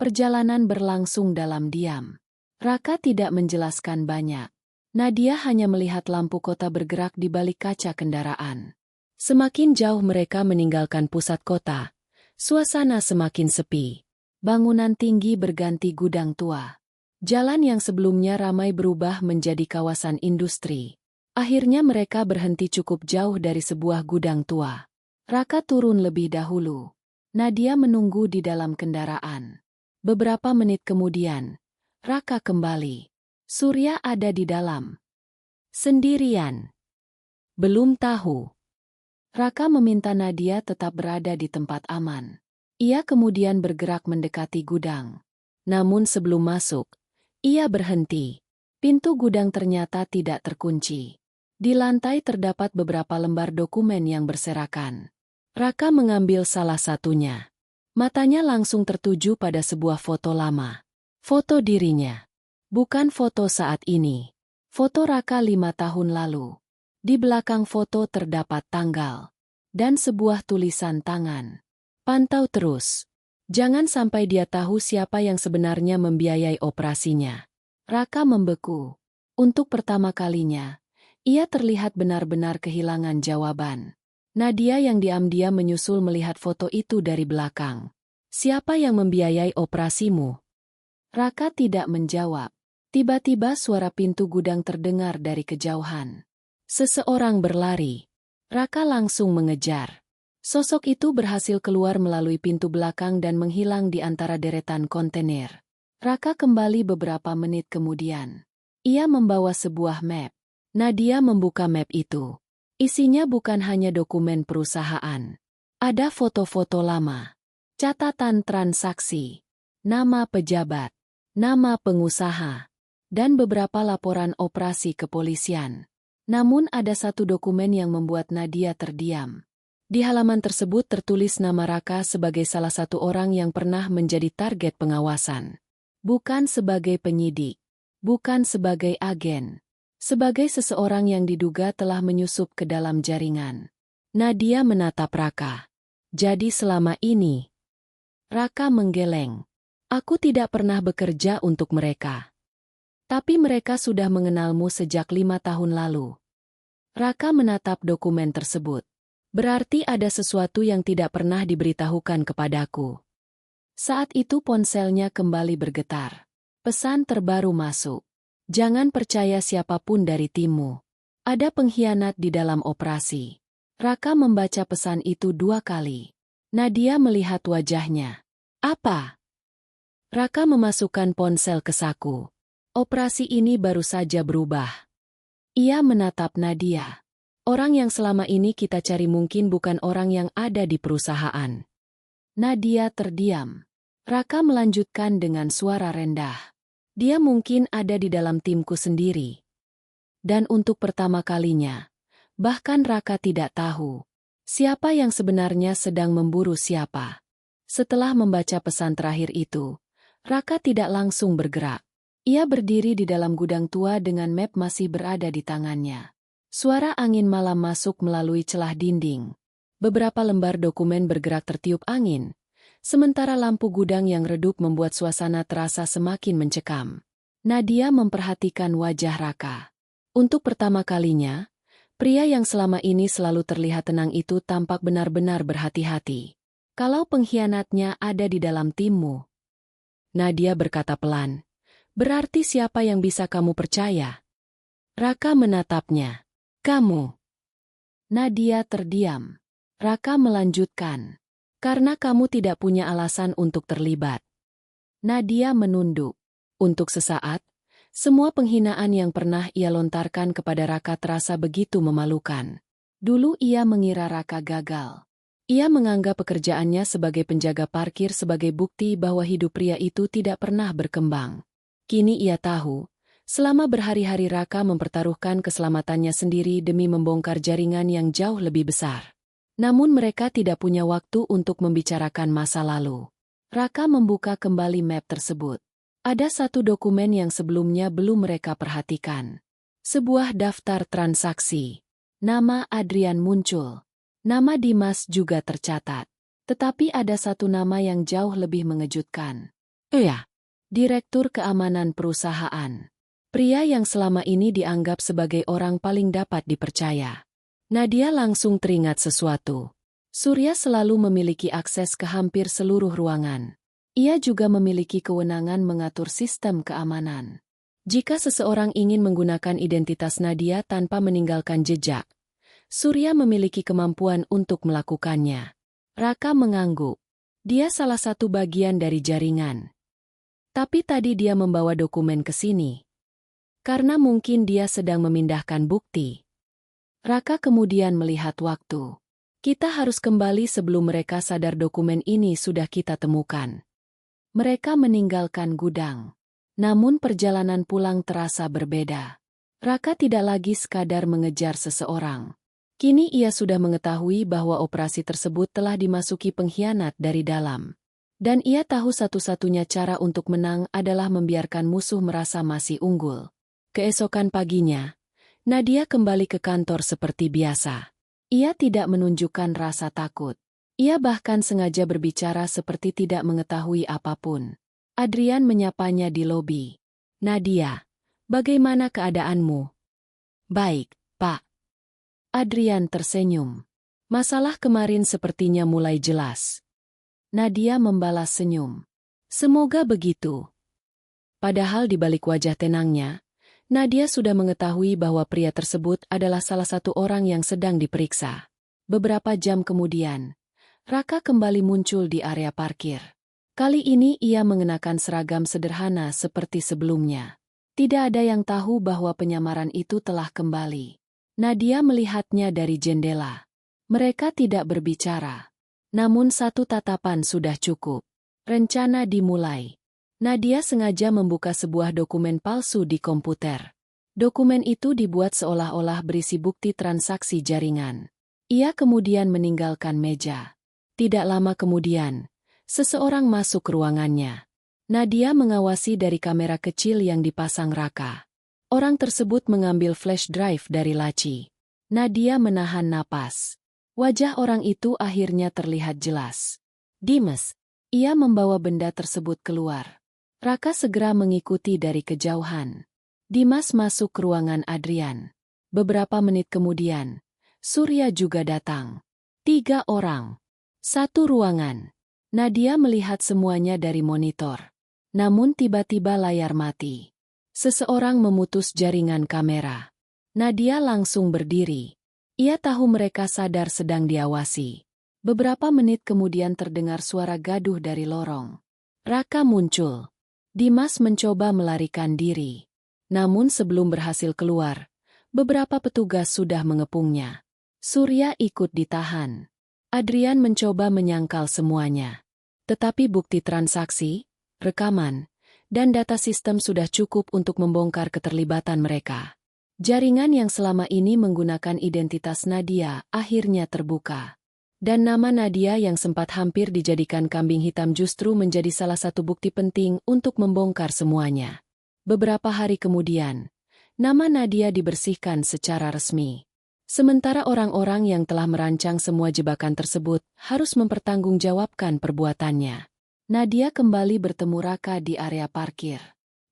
Perjalanan berlangsung dalam diam. Raka tidak menjelaskan banyak. Nadia hanya melihat lampu kota bergerak di balik kaca kendaraan. Semakin jauh mereka meninggalkan pusat kota, suasana semakin sepi. Bangunan tinggi berganti gudang tua. Jalan yang sebelumnya ramai berubah menjadi kawasan industri. Akhirnya mereka berhenti cukup jauh dari sebuah gudang tua. Raka turun lebih dahulu. Nadia menunggu di dalam kendaraan. Beberapa menit kemudian, Raka kembali. Surya ada di dalam. Sendirian. Belum tahu. Raka meminta Nadia tetap berada di tempat aman. Ia kemudian bergerak mendekati gudang. Namun sebelum masuk, ia berhenti. Pintu gudang ternyata tidak terkunci. Di lantai terdapat beberapa lembar dokumen yang berserakan. Raka mengambil salah satunya. Matanya langsung tertuju pada sebuah foto lama. Foto dirinya. Bukan foto saat ini. Foto Raka 5 tahun lalu. Di belakang foto terdapat tanggal. Dan sebuah tulisan tangan. Pantau terus. Jangan sampai dia tahu siapa yang sebenarnya membiayai operasinya. Raka membeku. Untuk pertama kalinya, ia terlihat benar-benar kehilangan jawaban. Nadia yang diam-diam menyusul melihat foto itu dari belakang. Siapa yang membiayai operasimu? Raka tidak menjawab. Tiba-tiba suara pintu gudang terdengar dari kejauhan. Seseorang berlari. Raka langsung mengejar. Sosok itu berhasil keluar melalui pintu belakang dan menghilang di antara deretan kontainer. Raka kembali beberapa menit kemudian. Ia membawa sebuah map. Nadia membuka map itu. Isinya bukan hanya dokumen perusahaan. Ada foto-foto lama, catatan transaksi, nama pejabat, nama pengusaha, dan beberapa laporan operasi kepolisian. Namun ada satu dokumen yang membuat Nadia terdiam. Di halaman tersebut tertulis nama Raka sebagai salah satu orang yang pernah menjadi target pengawasan. Bukan sebagai penyidik, bukan sebagai agen. Sebagai seseorang yang diduga telah menyusup ke dalam jaringan. Nadia menatap Raka. Jadi selama ini, Raka menggeleng. Aku tidak pernah bekerja untuk mereka. Tapi mereka sudah mengenalmu sejak 5 tahun lalu. Raka menatap dokumen tersebut. Berarti ada sesuatu yang tidak pernah diberitahukan kepadaku. Saat itu ponselnya kembali bergetar. Pesan terbaru masuk. Jangan percaya siapapun dari timmu. Ada pengkhianat di dalam operasi. Raka membaca pesan itu 2 kali. Nadia melihat wajahnya. Apa? Raka memasukkan ponsel ke saku. Operasi ini baru saja berubah. Ia menatap Nadia. Orang yang selama ini kita cari mungkin bukan orang yang ada di perusahaan. Nadia terdiam. Raka melanjutkan dengan suara rendah. Dia mungkin ada di dalam timku sendiri. Dan untuk pertama kalinya, bahkan Raka tidak tahu siapa yang sebenarnya sedang memburu siapa. Setelah membaca pesan terakhir itu, Raka tidak langsung bergerak. Ia berdiri di dalam gudang tua dengan map masih berada di tangannya. Suara angin malam masuk melalui celah dinding. Beberapa lembar dokumen bergerak tertiup angin. Sementara lampu gudang yang redup membuat suasana terasa semakin mencekam. Nadia memperhatikan wajah Raka. Untuk pertama kalinya, pria yang selama ini selalu terlihat tenang itu tampak benar-benar berhati-hati. Kalau pengkhianatnya ada di dalam timmu. Nadia berkata pelan. Berarti siapa yang bisa kamu percaya? Raka menatapnya. Kamu. Nadia terdiam. Raka melanjutkan. Karena kamu tidak punya alasan untuk terlibat. Nadia menunduk. Untuk sesaat, semua penghinaan yang pernah ia lontarkan kepada Raka terasa begitu memalukan. Dulu ia mengira Raka gagal. Ia menganggap pekerjaannya sebagai penjaga parkir sebagai bukti bahwa hidup pria itu tidak pernah berkembang. Kini ia tahu, selama berhari-hari Raka mempertaruhkan keselamatannya sendiri demi membongkar jaringan yang jauh lebih besar. Namun mereka tidak punya waktu untuk membicarakan masa lalu. Raka membuka kembali map tersebut. Ada satu dokumen yang sebelumnya belum mereka perhatikan. Sebuah daftar transaksi. Nama Adrian muncul. Nama Dimas juga tercatat. Tetapi ada satu nama yang jauh lebih mengejutkan. Direktur Keamanan Perusahaan. Pria yang selama ini dianggap sebagai orang paling dapat dipercaya. Nadia langsung teringat sesuatu. Surya selalu memiliki akses ke hampir seluruh ruangan. Ia juga memiliki kewenangan mengatur sistem keamanan. Jika seseorang ingin menggunakan identitas Nadia tanpa meninggalkan jejak, Surya memiliki kemampuan untuk melakukannya. Raka mengangguk. Dia salah satu bagian dari jaringan. Tapi tadi dia membawa dokumen ke sini. Karena mungkin dia sedang memindahkan bukti. Raka kemudian melihat waktu. Kita harus kembali sebelum mereka sadar dokumen ini sudah kita temukan. Mereka meninggalkan gudang. Namun perjalanan pulang terasa berbeda. Raka tidak lagi sekadar mengejar seseorang. Kini ia sudah mengetahui bahwa operasi tersebut telah dimasuki pengkhianat dari dalam. Dan ia tahu satu-satunya cara untuk menang adalah membiarkan musuh merasa masih unggul. Keesokan paginya, Nadia kembali ke kantor seperti biasa. Ia tidak menunjukkan rasa takut. Ia bahkan sengaja berbicara seperti tidak mengetahui apapun. Adrian menyapanya di lobi. "Nadia, bagaimana keadaanmu?" "Baik, Pak." Adrian tersenyum. Masalah kemarin sepertinya mulai jelas. Nadia membalas senyum. "Semoga begitu." Padahal di balik wajah tenangnya, Nadia sudah mengetahui bahwa pria tersebut adalah salah satu orang yang sedang diperiksa. Beberapa jam kemudian, Raka kembali muncul di area parkir. Kali ini ia mengenakan seragam sederhana seperti sebelumnya. Tidak ada yang tahu bahwa penyamaran itu telah kembali. Nadia melihatnya dari jendela. Mereka tidak berbicara. Namun satu tatapan sudah cukup. Rencana dimulai. Nadia sengaja membuka sebuah dokumen palsu di komputer. Dokumen itu dibuat seolah-olah berisi bukti transaksi jaringan. Ia kemudian meninggalkan meja. Tidak lama kemudian, seseorang masuk ke ruangannya. Nadia mengawasi dari kamera kecil yang dipasang Raka. Orang tersebut mengambil flash drive dari laci. Nadia menahan napas. Wajah orang itu akhirnya terlihat jelas. "Dimas." Ia membawa benda tersebut keluar. Raka segera mengikuti dari kejauhan. Dimas masuk ke ruangan Adrian. Beberapa menit kemudian, Surya juga datang. 3 orang. 1 ruangan. Nadia melihat semuanya dari monitor. Namun tiba-tiba layar mati. Seseorang memutus jaringan kamera. Nadia langsung berdiri. Ia tahu mereka sadar sedang diawasi. Beberapa menit kemudian terdengar suara gaduh dari lorong. Raka muncul. Dimas mencoba melarikan diri. Namun sebelum berhasil keluar, beberapa petugas sudah mengepungnya. Surya ikut ditahan. Adrian mencoba menyangkal semuanya. Tetapi bukti transaksi, rekaman, dan data sistem sudah cukup untuk membongkar keterlibatan mereka. Jaringan yang selama ini menggunakan identitas Nadia akhirnya terbuka. Dan nama Nadia yang sempat hampir dijadikan kambing hitam justru menjadi salah satu bukti penting untuk membongkar semuanya. Beberapa hari kemudian, nama Nadia dibersihkan secara resmi. Sementara orang-orang yang telah merancang semua jebakan tersebut harus mempertanggungjawabkan perbuatannya. Nadia kembali bertemu Raka di area parkir.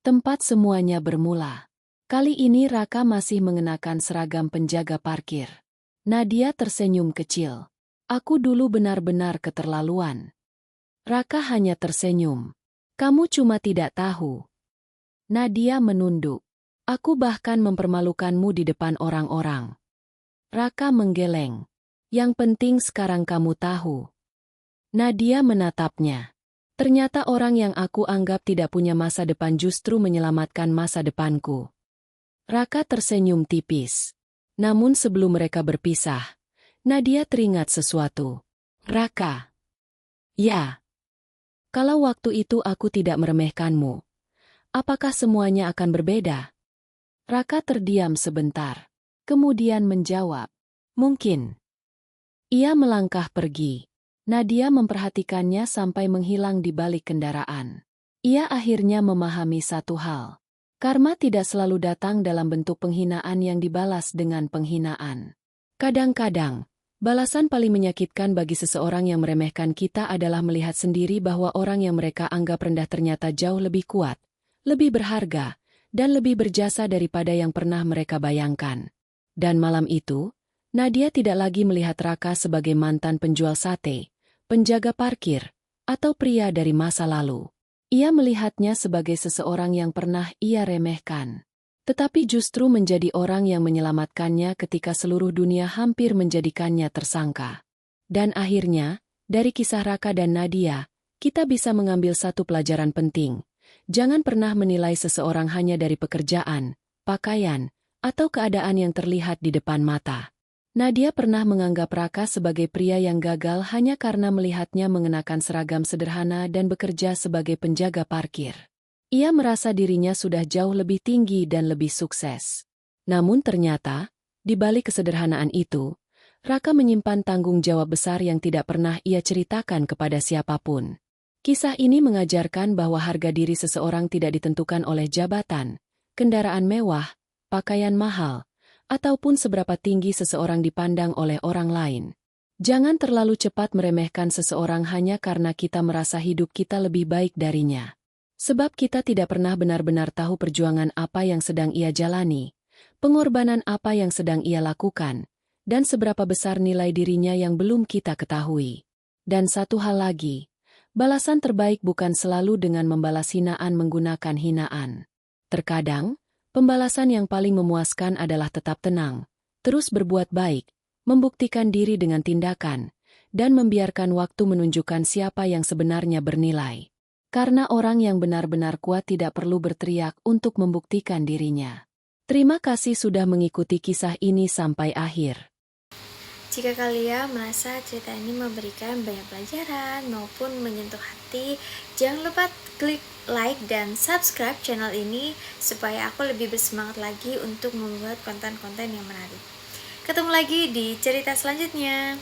Tempat semuanya bermula. Kali ini Raka masih mengenakan seragam penjaga parkir. Nadia tersenyum kecil. "Aku dulu benar-benar keterlaluan." Raka hanya tersenyum. "Kamu cuma tidak tahu." Nadia menunduk. "Aku bahkan mempermalukanmu di depan orang-orang." Raka menggeleng. "Yang penting sekarang kamu tahu." Nadia menatapnya. "Ternyata orang yang aku anggap tidak punya masa depan justru menyelamatkan masa depanku." Raka tersenyum tipis. Namun sebelum mereka berpisah, Nadia teringat sesuatu. "Raka." "Ya. Kalau waktu itu aku tidak meremehkanmu, apakah semuanya akan berbeda?" Raka terdiam sebentar. Kemudian menjawab, "Mungkin." Ia melangkah pergi. Nadia memperhatikannya sampai menghilang di balik kendaraan. Ia akhirnya memahami satu hal. Karma tidak selalu datang dalam bentuk penghinaan yang dibalas dengan penghinaan. Kadang-kadang, balasan paling menyakitkan bagi seseorang yang meremehkan kita adalah melihat sendiri bahwa orang yang mereka anggap rendah ternyata jauh lebih kuat, lebih berharga, dan lebih berjasa daripada yang pernah mereka bayangkan. Dan malam itu, Nadia tidak lagi melihat Raka sebagai mantan penjual sate, penjaga parkir, atau pria dari masa lalu. Ia melihatnya sebagai seseorang yang pernah ia remehkan. Tetapi justru menjadi orang yang menyelamatkannya ketika seluruh dunia hampir menjadikannya tersangka. Dan akhirnya, dari kisah Raka dan Nadia, kita bisa mengambil satu pelajaran penting. Jangan pernah menilai seseorang hanya dari pekerjaan, pakaian, atau keadaan yang terlihat di depan mata. Nadia pernah menganggap Raka sebagai pria yang gagal hanya karena melihatnya mengenakan seragam sederhana dan bekerja sebagai penjaga parkir. Ia merasa dirinya sudah jauh lebih tinggi dan lebih sukses. Namun ternyata, di balik kesederhanaan itu, Raka menyimpan tanggung jawab besar yang tidak pernah ia ceritakan kepada siapapun. Kisah ini mengajarkan bahwa harga diri seseorang tidak ditentukan oleh jabatan, kendaraan mewah, pakaian mahal, ataupun seberapa tinggi seseorang dipandang oleh orang lain. Jangan terlalu cepat meremehkan seseorang hanya karena kita merasa hidup kita lebih baik darinya. Sebab kita tidak pernah benar-benar tahu perjuangan apa yang sedang ia jalani, pengorbanan apa yang sedang ia lakukan, dan seberapa besar nilai dirinya yang belum kita ketahui. Dan satu hal lagi, balasan terbaik bukan selalu dengan membalas hinaan menggunakan hinaan. Terkadang, pembalasan yang paling memuaskan adalah tetap tenang, terus berbuat baik, membuktikan diri dengan tindakan, dan membiarkan waktu menunjukkan siapa yang sebenarnya bernilai. Karena orang yang benar-benar kuat tidak perlu berteriak untuk membuktikan dirinya. Terima kasih sudah mengikuti kisah ini sampai akhir. Jika kalian merasa cerita ini memberikan banyak pelajaran maupun menyentuh hati, jangan lupa klik like dan subscribe channel ini supaya aku lebih bersemangat lagi untuk membuat konten-konten yang menarik. Ketemu lagi di cerita selanjutnya.